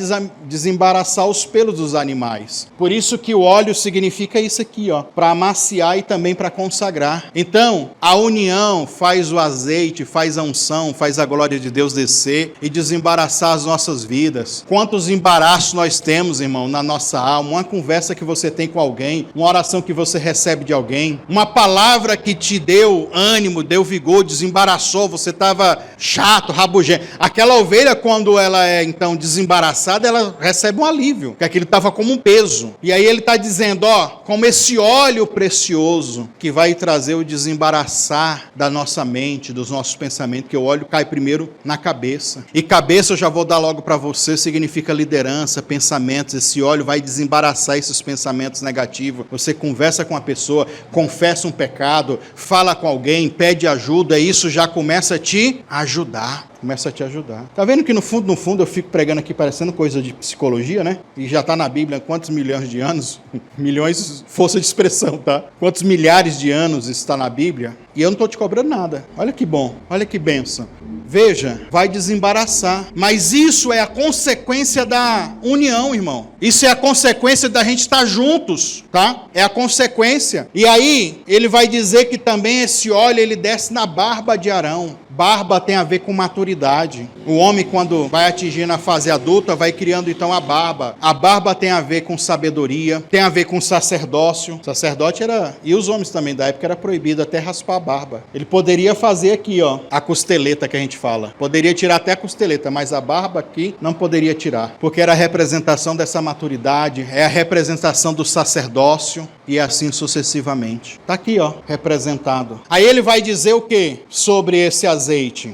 desembaraçar os pelos dos animais. Por isso que o óleo significa isso aqui, ó, para amaciar e também para consagrar. Então, a união faz o azeite, faz a unção, faz a glória de Deus descer e desembaraçar as nossas vidas. Quantos embaraços nós temos, irmão, na nossa alma, uma conversa que você tem com alguém, uma oração que você recebe de alguém, uma palavra que te deu ânimo, deu vigor, desembaraçou, você estava chato, rabugento. Aquela ovelha, quando ela é, então, desembaraçada, ela recebe um alívio, porque aquilo estava como um peso. E aí ele está dizendo, ó, como esse óleo precioso que vai trazer o desembaraçar da nossa mente, dos nossos pensamentos, que o óleo cai primeiro na cabeça. E cabeça, eu já vou dar logo para você, significa liderança, pensamentos. Esse óleo vai desembaraçar esses pensamentos negativos. Você conversa com a pessoa, confessa um pecado, fala com alguém, pede ajuda, e isso já começa a te ajudar. Começa a te ajudar. Tá vendo que no fundo eu fico pregando aqui parecendo coisa de psicologia, né? E já tá na Bíblia há quantos milhões de anos? Milhões, força de expressão, tá? Quantos milhares de anos está na Bíblia? E eu não estou te cobrando nada. Olha que bom, olha que bênção. Veja, vai desembaraçar. Mas isso é a consequência da união, irmão. Isso é a consequência da gente estar juntos, tá? É a consequência. E aí, ele vai dizer que também esse óleo, ele desce na barba de Arão. Barba tem a ver com maturidade. O homem, quando vai atingindo a fase adulta, vai criando então a barba. A barba tem a ver com sabedoria, tem a ver com sacerdócio. O sacerdote era, e os homens também da época, era proibido até raspar a barba. Ele poderia fazer aqui, ó, a costeleta que a gente fala. Poderia tirar até a costeleta, mas a barba aqui não poderia tirar. Porque era a representação dessa maturidade, é a representação do sacerdócio e assim sucessivamente. Tá aqui, ó, representado. Aí ele vai dizer o quê sobre esse azeite?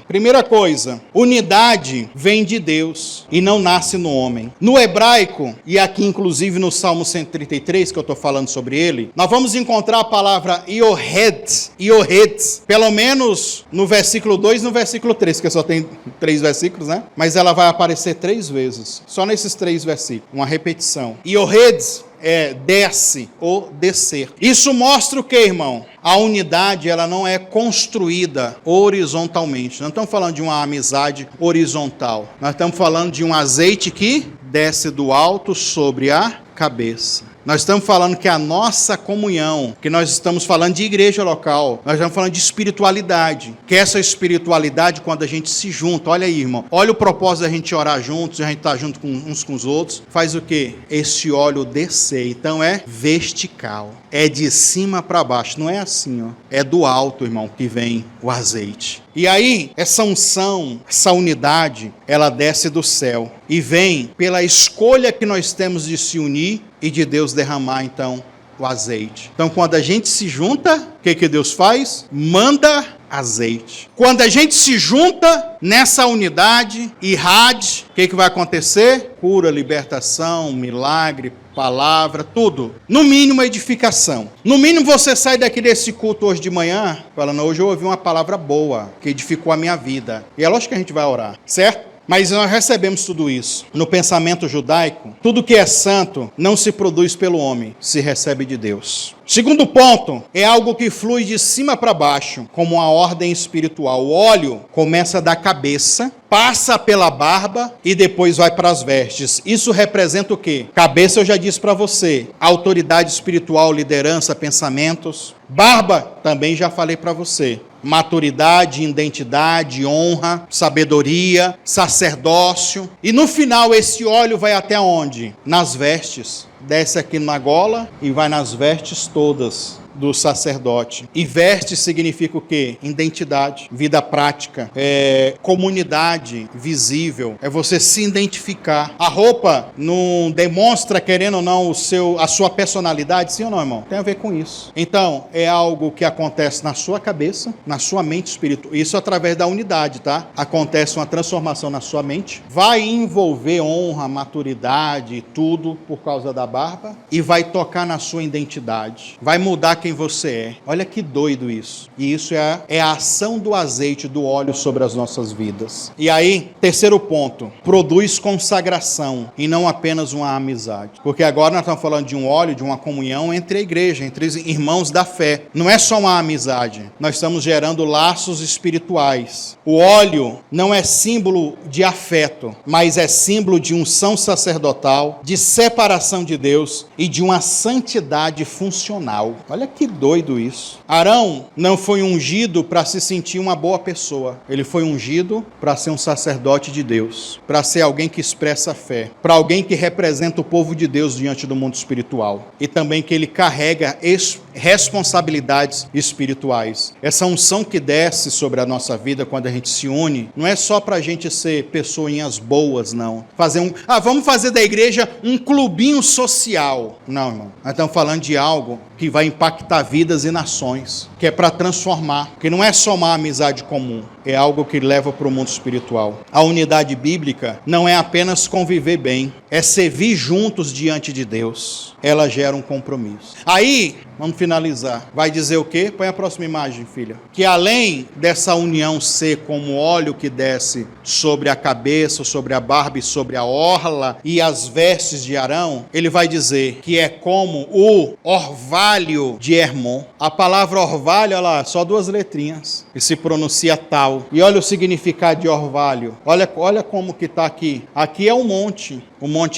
Primeira coisa, unidade vem de Deus e não nasce no homem. No hebraico, e aqui inclusive no Salmo 133, que eu estou falando sobre ele, nós vamos encontrar a palavra Yohed, pelo menos no versículo 2 e no versículo 3, que só tem 3 versículos, né? Mas ela vai aparecer 3 vezes, só nesses 3 versículos, uma repetição. Yohed é desce ou descer. Isso mostra o que, irmão? A unidade, ela não é construída horizontalmente. Não estamos falando de uma amizade horizontal. Nós estamos falando de um azeite que desce do alto sobre a cabeça. Nós estamos falando que a nossa comunhão, que nós estamos falando de igreja local, nós estamos falando de espiritualidade, que essa espiritualidade, quando a gente se junta, olha aí, irmão, olha o propósito da gente orar juntos, a gente estar junto uns com os outros, faz o quê? Esse óleo descer, então é vertical, é de cima para baixo, não é assim, ó, é do alto, irmão, que vem o azeite. E aí, essa unção, essa unidade, ela desce do céu e vem pela escolha que nós temos de se unir e de Deus derramar, então, o azeite. Então, quando a gente se junta, o que Deus faz? Manda azeite. Quando a gente se junta nessa unidade, irrade, o que vai acontecer? Cura, libertação, milagre, palavra, tudo. No mínimo, edificação. No mínimo, você sai daqui desse culto hoje de manhã, falando, hoje eu ouvi uma palavra boa, que edificou a minha vida. E é lógico que a gente vai orar, certo? Mas nós recebemos tudo isso. No pensamento judaico, tudo que é santo não se produz pelo homem, se recebe de Deus. Segundo ponto, é algo que flui de cima para baixo, como uma ordem espiritual. O óleo começa da cabeça, passa pela barba e depois vai para as vestes. Isso representa o quê? Cabeça eu já disse para você, autoridade espiritual, liderança, pensamentos. Barba também já falei para você. Maturidade, identidade, honra, sabedoria, sacerdócio. E no final esse óleo vai até onde? Nas vestes. Desce aqui na gola e vai nas vestes todas do sacerdote. E veste significa o quê? Identidade, vida prática, comunidade visível, é você se identificar. A roupa não demonstra, querendo ou não, a sua personalidade, sim ou não, irmão? Tem a ver com isso. Então, é algo que acontece na sua cabeça, na sua mente espiritual. Isso através da unidade, tá? Acontece uma transformação na sua mente, vai envolver honra, maturidade, tudo por causa da barba, e vai tocar na sua identidade. Vai mudar quem você é. Olha que doido isso. E isso é a ação do azeite, do óleo sobre as nossas vidas. E aí, terceiro ponto, produz consagração e não apenas uma amizade. Porque agora nós estamos falando de um óleo, de uma comunhão entre a igreja, entre os irmãos da fé. Não é só uma amizade. Nós estamos gerando laços espirituais. O óleo não é símbolo de afeto, mas é símbolo de unção sacerdotal, de separação de Deus e de uma santidade funcional. Olha que doido isso. Arão não foi ungido para se sentir uma boa pessoa. Ele foi ungido para ser um sacerdote de Deus, para ser alguém que expressa fé, para alguém que representa o povo de Deus diante do mundo espiritual. E também que ele carrega responsabilidades espirituais. Essa unção que desce sobre a nossa vida quando a gente se une, não é só para a gente ser pessoinhas boas, não. Vamos fazer da igreja um clubinho social. Não, irmão. Nós estamos falando de algo que vai impactar vidas e nações, que é para transformar, que não é só uma amizade comum, é algo que leva para o mundo espiritual. A unidade bíblica não é apenas conviver bem, é servir juntos diante de Deus. Ela gera um compromisso. Aí, vamos finalizar. Vai dizer o quê? Põe a próxima imagem, filha. Que além dessa união ser como óleo que desce sobre a cabeça, sobre a barba e sobre a orla e as vestes de Arão, ele vai dizer que é como o orvalho orvalho de Hermon. A palavra orvalho, olha lá, só 2 letrinhas, que se pronuncia tal. E olha o significado de orvalho. Olha como que está aqui. Aqui é o Monte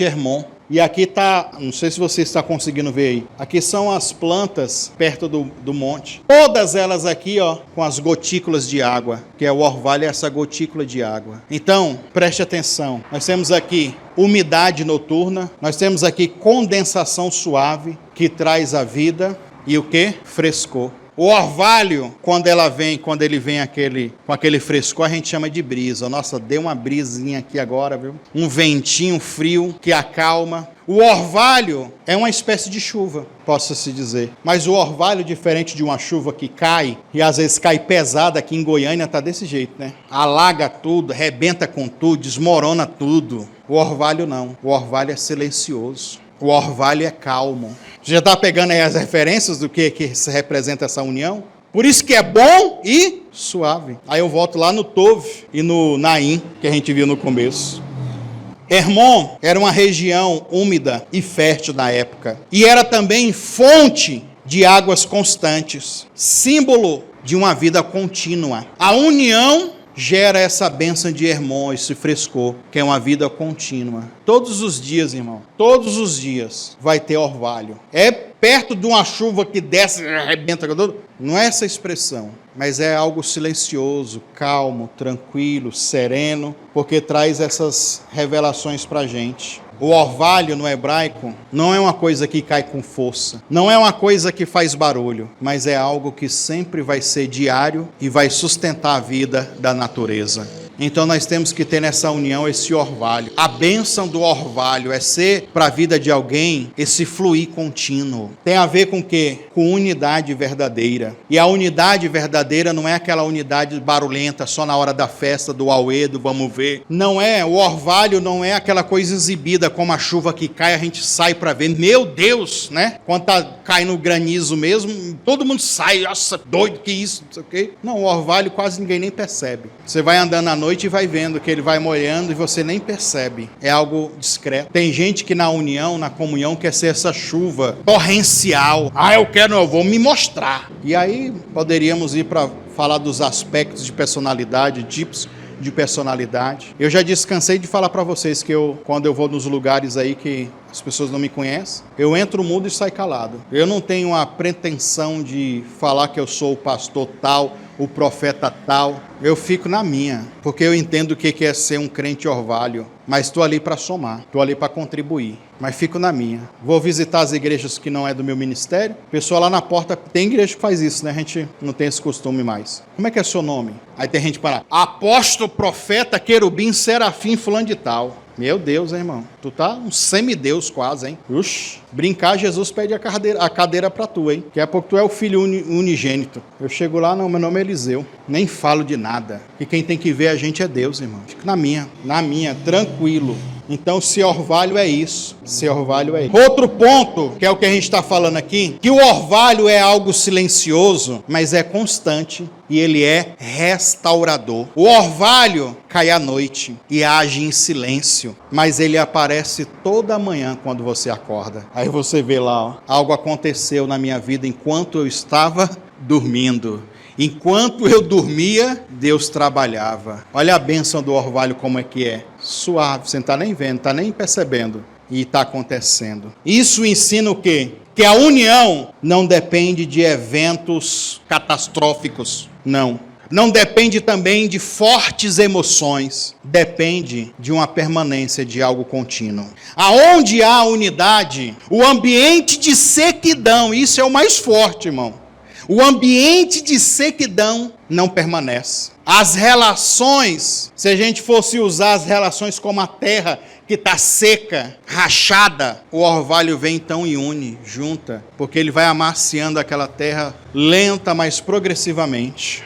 Hermon. E aqui está, não sei se você está conseguindo ver aí, aqui são as plantas perto do monte. Todas elas aqui, ó, com as gotículas de água, que é o orvalho, é essa gotícula de água. Então, preste atenção, nós temos aqui umidade noturna, nós temos aqui condensação suave, que traz a vida, e o que? Frescor. O orvalho, quando ele vem com aquele frescor, a gente chama de brisa. Nossa, deu uma brisinha aqui agora, viu? Um ventinho frio que acalma. O orvalho é uma espécie de chuva, posso-se dizer. Mas o orvalho, diferente de uma chuva que cai, e às vezes cai pesada, aqui em Goiânia tá desse jeito, né? Alaga tudo, rebenta com tudo, desmorona tudo. O orvalho não. O orvalho é silencioso. O orvalho é calmo. Você já está pegando aí as referências do que se representa essa união? Por isso que é bom e suave. Aí eu volto lá no Tov e no Naim, que a gente viu no começo. Hermon era uma região úmida e fértil na época. E era também fonte de águas constantes. Símbolo de uma vida contínua. A união gera essa bênção de Hermon, esse frescor, que é uma vida contínua. Todos os dias, irmão, todos os dias vai ter orvalho. É perto de uma chuva que desce, arrebenta, não é essa expressão, mas é algo silencioso, calmo, tranquilo, sereno, porque traz essas revelações para a gente. O orvalho no hebraico não é uma coisa que cai com força, não é uma coisa que faz barulho, mas é algo que sempre vai ser diário e vai sustentar a vida da natureza. Então nós temos que ter nessa união esse orvalho. A bênção do orvalho é ser para a vida de alguém esse fluir contínuo. Tem a ver com o quê? Com unidade verdadeira. E a unidade verdadeira não é aquela unidade barulhenta só na hora da festa, do auê, do vamos ver. Não é, o orvalho não é aquela coisa exibida como a chuva que cai, a gente sai para ver. Meu Deus, né? Quando tá caindo granizo mesmo, todo mundo sai, nossa, doido que isso, não sei o quê. Não, o orvalho quase ninguém nem percebe. Você vai andando à noite e vai vendo que ele vai molhando e você nem percebe. É algo discreto. Tem gente que na união, na comunhão, quer ser essa chuva torrencial. Ah, eu vou me mostrar. E aí poderíamos ir para falar dos aspectos de personalidade, tipos de personalidade. Eu já descansei de falar para vocês que quando eu vou nos lugares aí que as pessoas não me conhecem, eu entro mudo e saio calado. Eu não tenho a pretensão de falar que eu sou o pastor tal, o profeta tal. Eu fico na minha, porque eu entendo o que é ser um crente orvalho, mas estou ali para somar, estou ali para contribuir, mas fico na minha. Vou visitar as igrejas que não é do meu ministério, o pessoal lá na porta, tem igreja que faz isso, né? A gente não tem esse costume mais. Como é que é seu nome? Aí tem gente para apóstolo, profeta, querubim, serafim, fulano de tal. Meu Deus, hein, irmão, tu tá um semideus quase, hein? Uxi, brincar, Jesus pede a cadeira para tu, hein? Daqui a pouco tu é o filho unigênito. Eu chego lá, não, meu nome é Eliseu, nem falo de nada. E quem tem que ver a gente é Deus, irmão. Fico na minha, tranquilo. Então, se orvalho é isso. Outro ponto, que é o que a gente está falando aqui, que o orvalho é algo silencioso, mas é constante e ele é restaurador. O orvalho cai à noite e age em silêncio, mas ele aparece toda manhã quando você acorda. Aí você vê lá, ó, algo aconteceu na minha vida enquanto eu estava dormindo. Enquanto eu dormia, Deus trabalhava. Olha a bênção do orvalho como é que é. Suave, você não está nem vendo, não está nem percebendo. E está acontecendo. Isso ensina o quê? Que a união não depende de eventos catastróficos. Não depende também de fortes emoções. Depende de uma permanência de algo contínuo. Aonde há unidade, o ambiente de sequidão, isso é o mais forte, irmão. O ambiente de sequidão não permanece. As relações, se a gente fosse usar as relações como a terra que está seca, rachada, o orvalho vem então e une, junta, porque ele vai amaciando aquela terra lenta, mas progressivamente.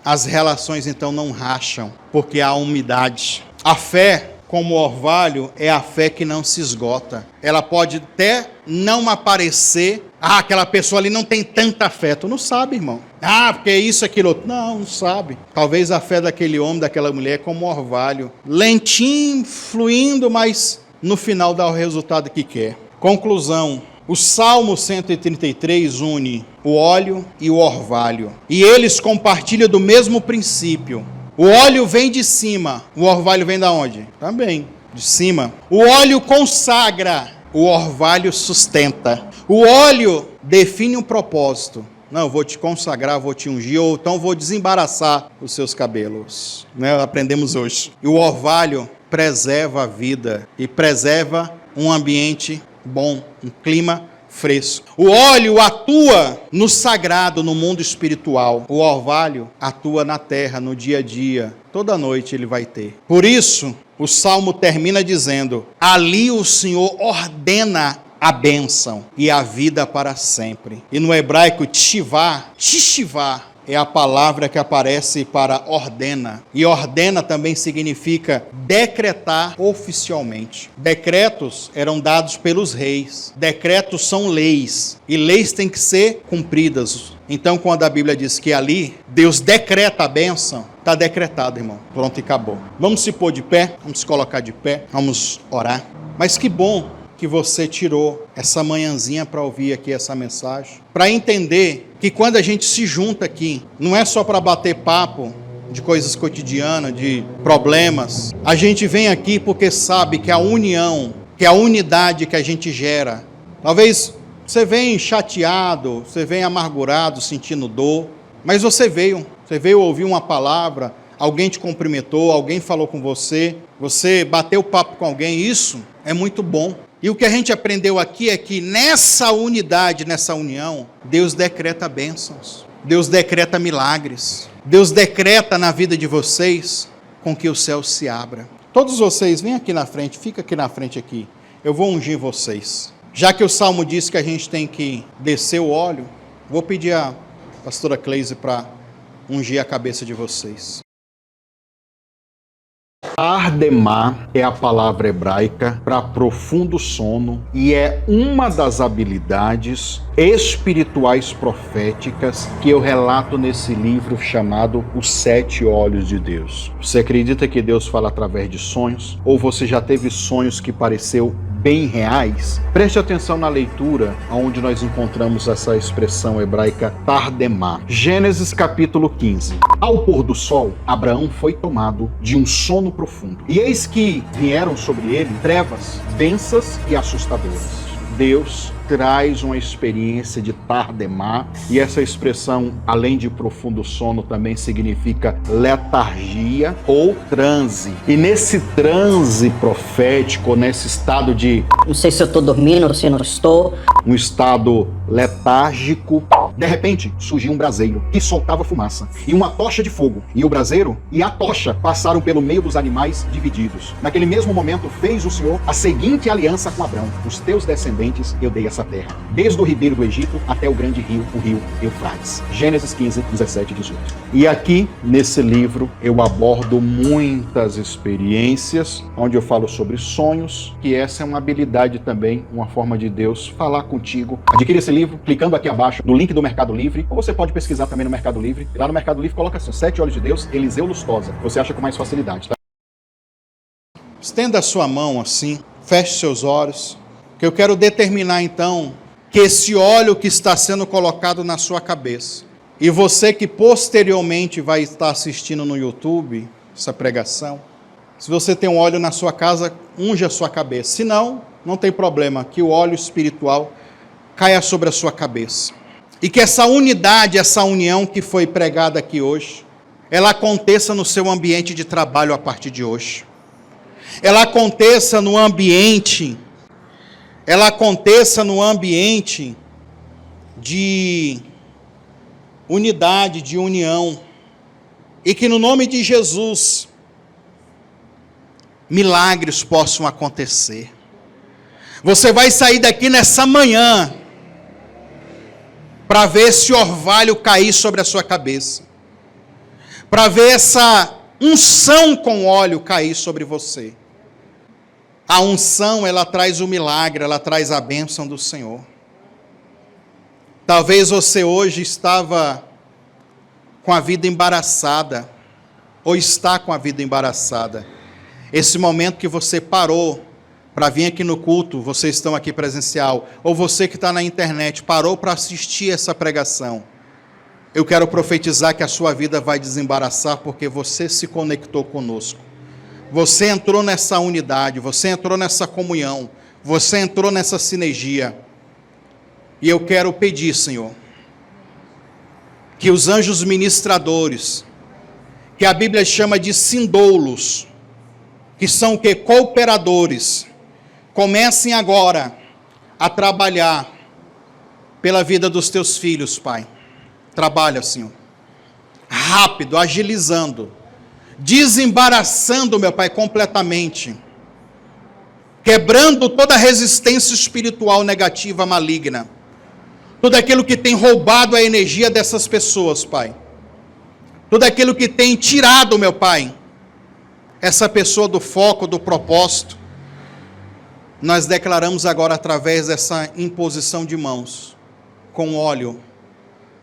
As relações então não racham, porque há umidade. A fé, como orvalho, é a fé que não se esgota. Ela pode até não aparecer. Ah, aquela pessoa ali não tem tanta fé. Tu não sabe, irmão. Ah, porque isso, aquilo outro. Não sabe. Talvez a fé daquele homem, daquela mulher é como orvalho. Lentinho, fluindo, mas no final dá o resultado que quer. Conclusão. O Salmo 133 une o óleo e o orvalho. E eles compartilham do mesmo princípio. O óleo vem de cima, o orvalho vem da onde? Também, de cima. O óleo consagra, o orvalho sustenta. O óleo define um propósito. Não, eu vou te consagrar, vou te ungir, ou então vou desembaraçar os seus cabelos. Né? Aprendemos hoje. E o orvalho preserva a vida e preserva um ambiente bom, um clima fresco. O óleo atua no sagrado, no mundo espiritual. O orvalho atua na terra, no dia a dia. Toda noite ele vai ter. Por isso, o Salmo termina dizendo: ali o Senhor ordena a bênção e a vida para sempre. E no hebraico, tshivá é a palavra que aparece para ordena. E ordena também significa decretar oficialmente. Decretos eram dados pelos reis. Decretos são leis. E leis têm que ser cumpridas. Então, quando a Bíblia diz que ali Deus decreta a bênção, está decretado, irmão. Pronto, e acabou. Vamos se pôr de pé, vamos se colocar de pé, vamos orar. Mas que bom que você tirou essa manhãzinha para ouvir aqui essa mensagem, para entender que quando a gente se junta aqui, não é só para bater papo de coisas cotidianas, de problemas. A gente vem aqui porque sabe que a união, que a unidade que a gente gera, talvez você venha chateado, você venha amargurado, sentindo dor, mas você veio ouvir uma palavra, alguém te cumprimentou, alguém falou com você, você bateu papo com alguém, isso é muito bom. E o que a gente aprendeu aqui é que nessa unidade, nessa união, Deus decreta bênçãos, Deus decreta milagres, Deus decreta na vida de vocês com que o céu se abra. Todos vocês, vem aqui na frente, fica aqui na frente aqui, eu vou ungir vocês. Já que o Salmo diz que a gente tem que descer o óleo, vou pedir a pastora Cleise para ungir a cabeça de vocês. Ardemá é a palavra hebraica para profundo sono e é uma das habilidades espirituais proféticas que eu relato nesse livro chamado Os 7 Olhos de Deus. Você acredita que Deus fala através de sonhos? Ou você já teve sonhos que pareceu bem reais? Preste atenção na leitura, onde nós encontramos essa expressão hebraica Tardemá. Gênesis capítulo 15. Ao pôr do sol, Abraão foi tomado de um sono profundo. E eis que vieram sobre ele trevas densas e assustadoras. Deus traz uma experiência de Tardemá, e essa expressão, além de profundo sono, também significa letargia ou transe. E nesse transe profético, nesse estado de... não sei se eu estou dormindo ou se não estou. Um estado letárgico, de repente surgiu um braseiro que soltava fumaça e uma tocha de fogo. E o braseiro e a tocha passaram pelo meio dos animais divididos. Naquele mesmo momento fez o Senhor a seguinte aliança com Abrão: os teus descendentes eu dei essa terra, desde o ribeiro do Egito até o grande rio, o rio Eufrates. Gênesis 15, 17 e 18. E aqui, nesse livro, eu abordo muitas experiências, onde eu falo sobre sonhos, que essa é uma habilidade também, uma forma de Deus falar contigo. Adquire esse livro clicando aqui abaixo no link do Mercado Livre, ou você pode pesquisar também no Mercado Livre. Lá no Mercado Livre coloca assim: 7 Olhos de Deus, Eliseu Lustosa. Você acha com mais facilidade, tá? Estenda a sua mão assim, feche seus olhos, que eu quero determinar então que esse óleo que está sendo colocado na sua cabeça, e você que posteriormente vai estar assistindo no YouTube essa pregação, se você tem um óleo na sua casa, unge a sua cabeça. Se não, não tem problema, que o óleo espiritual caia sobre a sua cabeça. E que essa unidade, essa união que foi pregada aqui hoje, ela aconteça no seu ambiente de trabalho a partir de hoje. Ela aconteça no ambiente de unidade, de união. E que no nome de Jesus, milagres possam acontecer. Você vai sair daqui nessa manhã para ver esse orvalho cair sobre a sua cabeça, para ver essa unção com óleo cair sobre você. A unção, ela traz o milagre, ela traz a bênção do Senhor. Talvez você hoje estava com a vida embaraçada, ou está com a vida embaraçada. Esse momento que você parou para vir aqui no culto, vocês estão aqui presencial, ou você que está na internet, parou para assistir essa pregação, eu quero profetizar que a sua vida vai desembaraçar, porque você se conectou conosco. Você entrou nessa unidade, você entrou nessa comunhão, você entrou nessa sinergia. E eu quero pedir, Senhor, que os anjos ministradores, que a Bíblia chama de sindoulos, que são o quê? Cooperadores, comecem agora a trabalhar pela vida dos teus filhos, Pai. Trabalha, Senhor, rápido, agilizando, desembaraçando, meu Pai, completamente, quebrando toda a resistência espiritual negativa, maligna, tudo aquilo que tem roubado a energia dessas pessoas, Pai, tudo aquilo que tem tirado, meu Pai, essa pessoa do foco, do propósito, nós declaramos agora através dessa imposição de mãos, com óleo,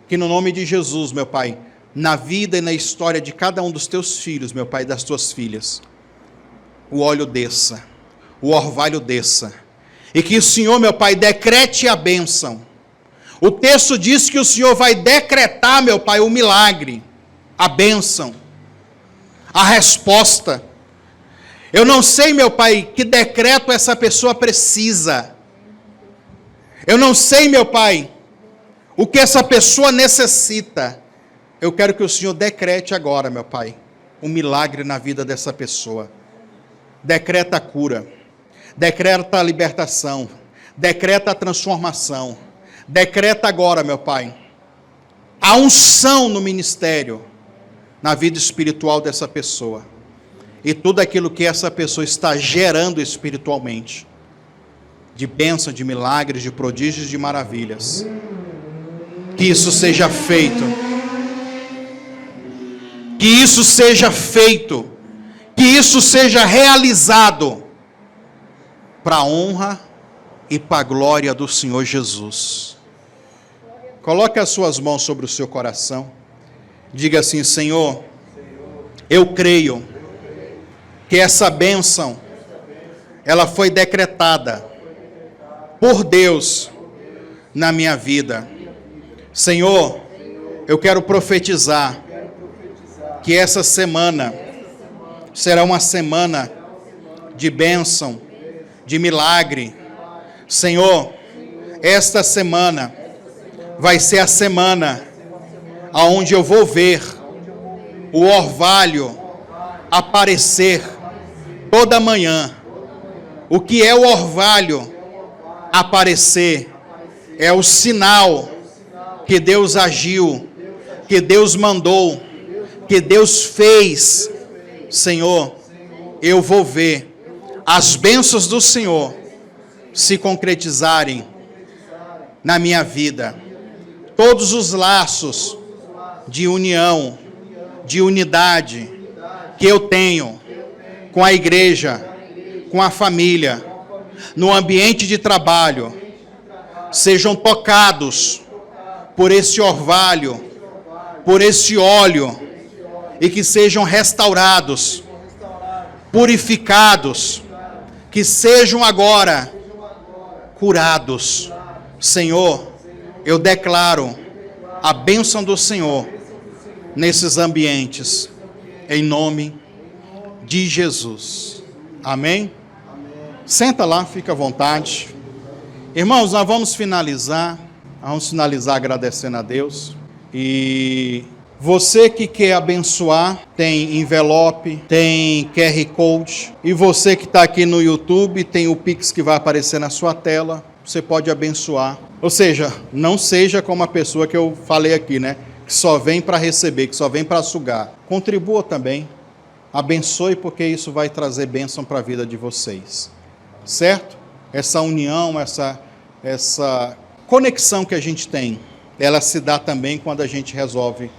que no nome de Jesus, meu Pai, na vida e na história de cada um dos teus filhos, meu Pai, e das tuas filhas, o óleo desça, o orvalho desça, e que o Senhor, meu Pai, decrete a bênção. O texto diz que o Senhor vai decretar, meu Pai, o milagre, a bênção, a resposta. Eu não sei, meu Pai, que decreto essa pessoa precisa. Eu não sei, meu Pai, o que essa pessoa necessita. Eu quero que o Senhor decrete agora, meu Pai, um milagre na vida dessa pessoa. Decreta a cura, decreta a libertação, decreta a transformação, decreta agora, meu Pai, a unção no ministério, na vida espiritual dessa pessoa. E tudo aquilo que essa pessoa está gerando espiritualmente, de bênção, de milagres, de prodígios, de maravilhas. Que isso seja feito. Que isso seja feito. Que isso seja realizado para a honra e para a glória do Senhor Jesus. Coloque as suas mãos sobre o seu coração. Diga assim: Senhor, eu creio que essa bênção, ela foi decretada por Deus na minha vida. Senhor, eu quero profetizar que essa semana será uma semana de bênção, de milagre. Senhor, esta semana vai ser a semana onde eu vou ver o orvalho aparecer toda manhã. O que é o orvalho aparecer? É o sinal que Deus agiu, que Deus mandou, que Deus fez. Senhor, eu vou ver as bênçãos do Senhor se concretizarem na minha vida. Todos os laços de união, de unidade que eu tenho com a igreja, com a família, no ambiente de trabalho, sejam tocados por esse orvalho, por esse óleo, e que sejam restaurados, purificados, que sejam agora curados. Senhor, eu declaro a bênção do Senhor nesses ambientes, em nome de Jesus. Amém? Senta lá, fica à vontade. Irmãos, nós vamos finalizar agradecendo a Deus. E você que quer abençoar, tem envelope, tem QR Code. E você que está aqui no YouTube, tem o Pix que vai aparecer na sua tela. Você pode abençoar. Ou seja, não seja como a pessoa que eu falei aqui, né? Que só vem para receber, que só vem para sugar. Contribua também. Abençoe, porque isso vai trazer bênção para a vida de vocês. Certo? Essa união, essa conexão que a gente tem, ela se dá também quando a gente resolve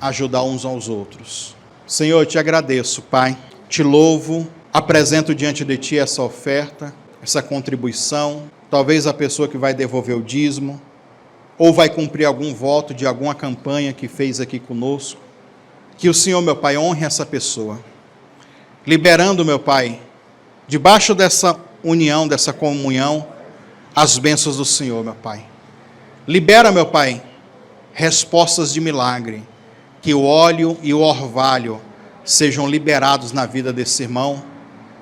ajudar uns aos outros. Senhor, eu te agradeço, Pai. Te louvo, apresento diante de Ti essa oferta, essa contribuição. Talvez a pessoa que vai devolver o dízimo, ou vai cumprir algum voto de alguma campanha que fez aqui conosco. Que o Senhor, meu Pai, honre essa pessoa. Liberando, meu Pai, debaixo dessa união, dessa comunhão, as bênçãos do Senhor, meu Pai. Libera, meu Pai, respostas de milagre, que o óleo e o orvalho sejam liberados na vida desse irmão,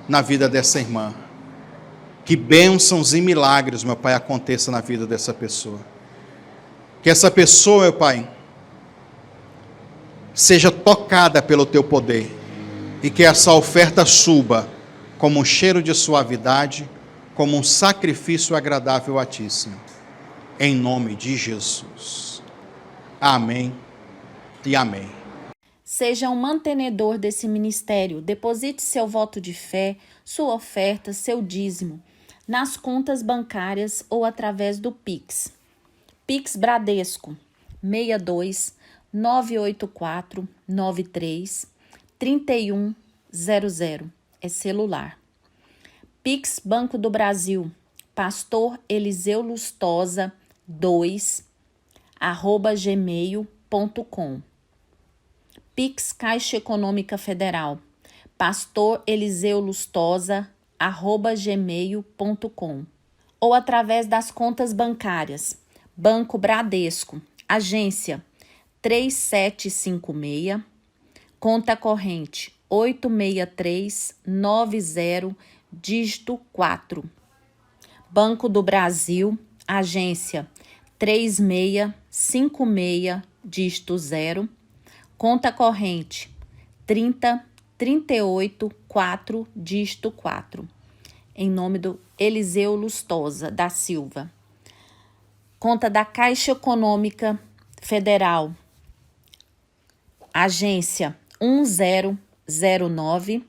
na vida dessa irmã. Que bênçãos e milagres, meu Pai, aconteçam na vida dessa pessoa. Que essa pessoa, meu Pai, seja tocada pelo Teu poder e que essa oferta suba como um cheiro de suavidade, como um sacrifício agradável a Ti, Senhor. Em nome de Jesus. Amém e amém. Seja um mantenedor desse ministério. Deposite seu voto de fé, sua oferta, seu dízimo, nas contas bancárias ou através do Pix. Pix Bradesco, 62 984 93 3100, é celular. Pix Banco do Brasil, Pastor Eliseu Lustosa 2, @gmail.com. Pix Caixa Econômica Federal, Pastor Eliseu Lustosa, @gmail.com. Ou através das contas bancárias. Banco Bradesco, agência 3756, conta corrente 86390, dígito 4. Banco do Brasil, agência 3656, dígito 0, conta corrente 30384, dígito 4. Em nome do Eliseu Lustosa da Silva. Conta da Caixa Econômica Federal, agência 1009,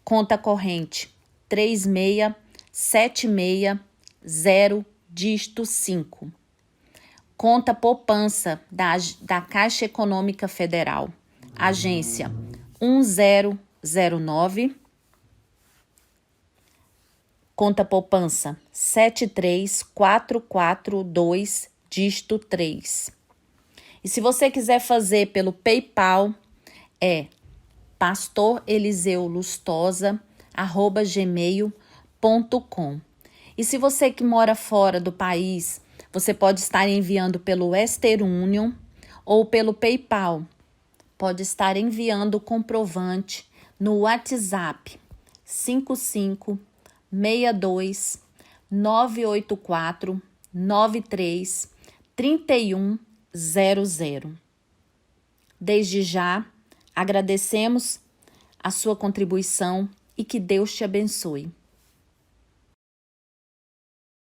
conta corrente 36760, dígito 5. Conta poupança da Caixa Econômica Federal, agência 1009, conta poupança 73442, dígito 3. E se você quiser fazer pelo PayPal, é pastoreliseuLustosa@gmail.com. E se você que mora fora do país, você pode estar enviando pelo Western Union ou pelo PayPal. Pode estar enviando o comprovante no WhatsApp 5562 984 93 3100. Desde já, agradecemos a sua contribuição e que Deus te abençoe.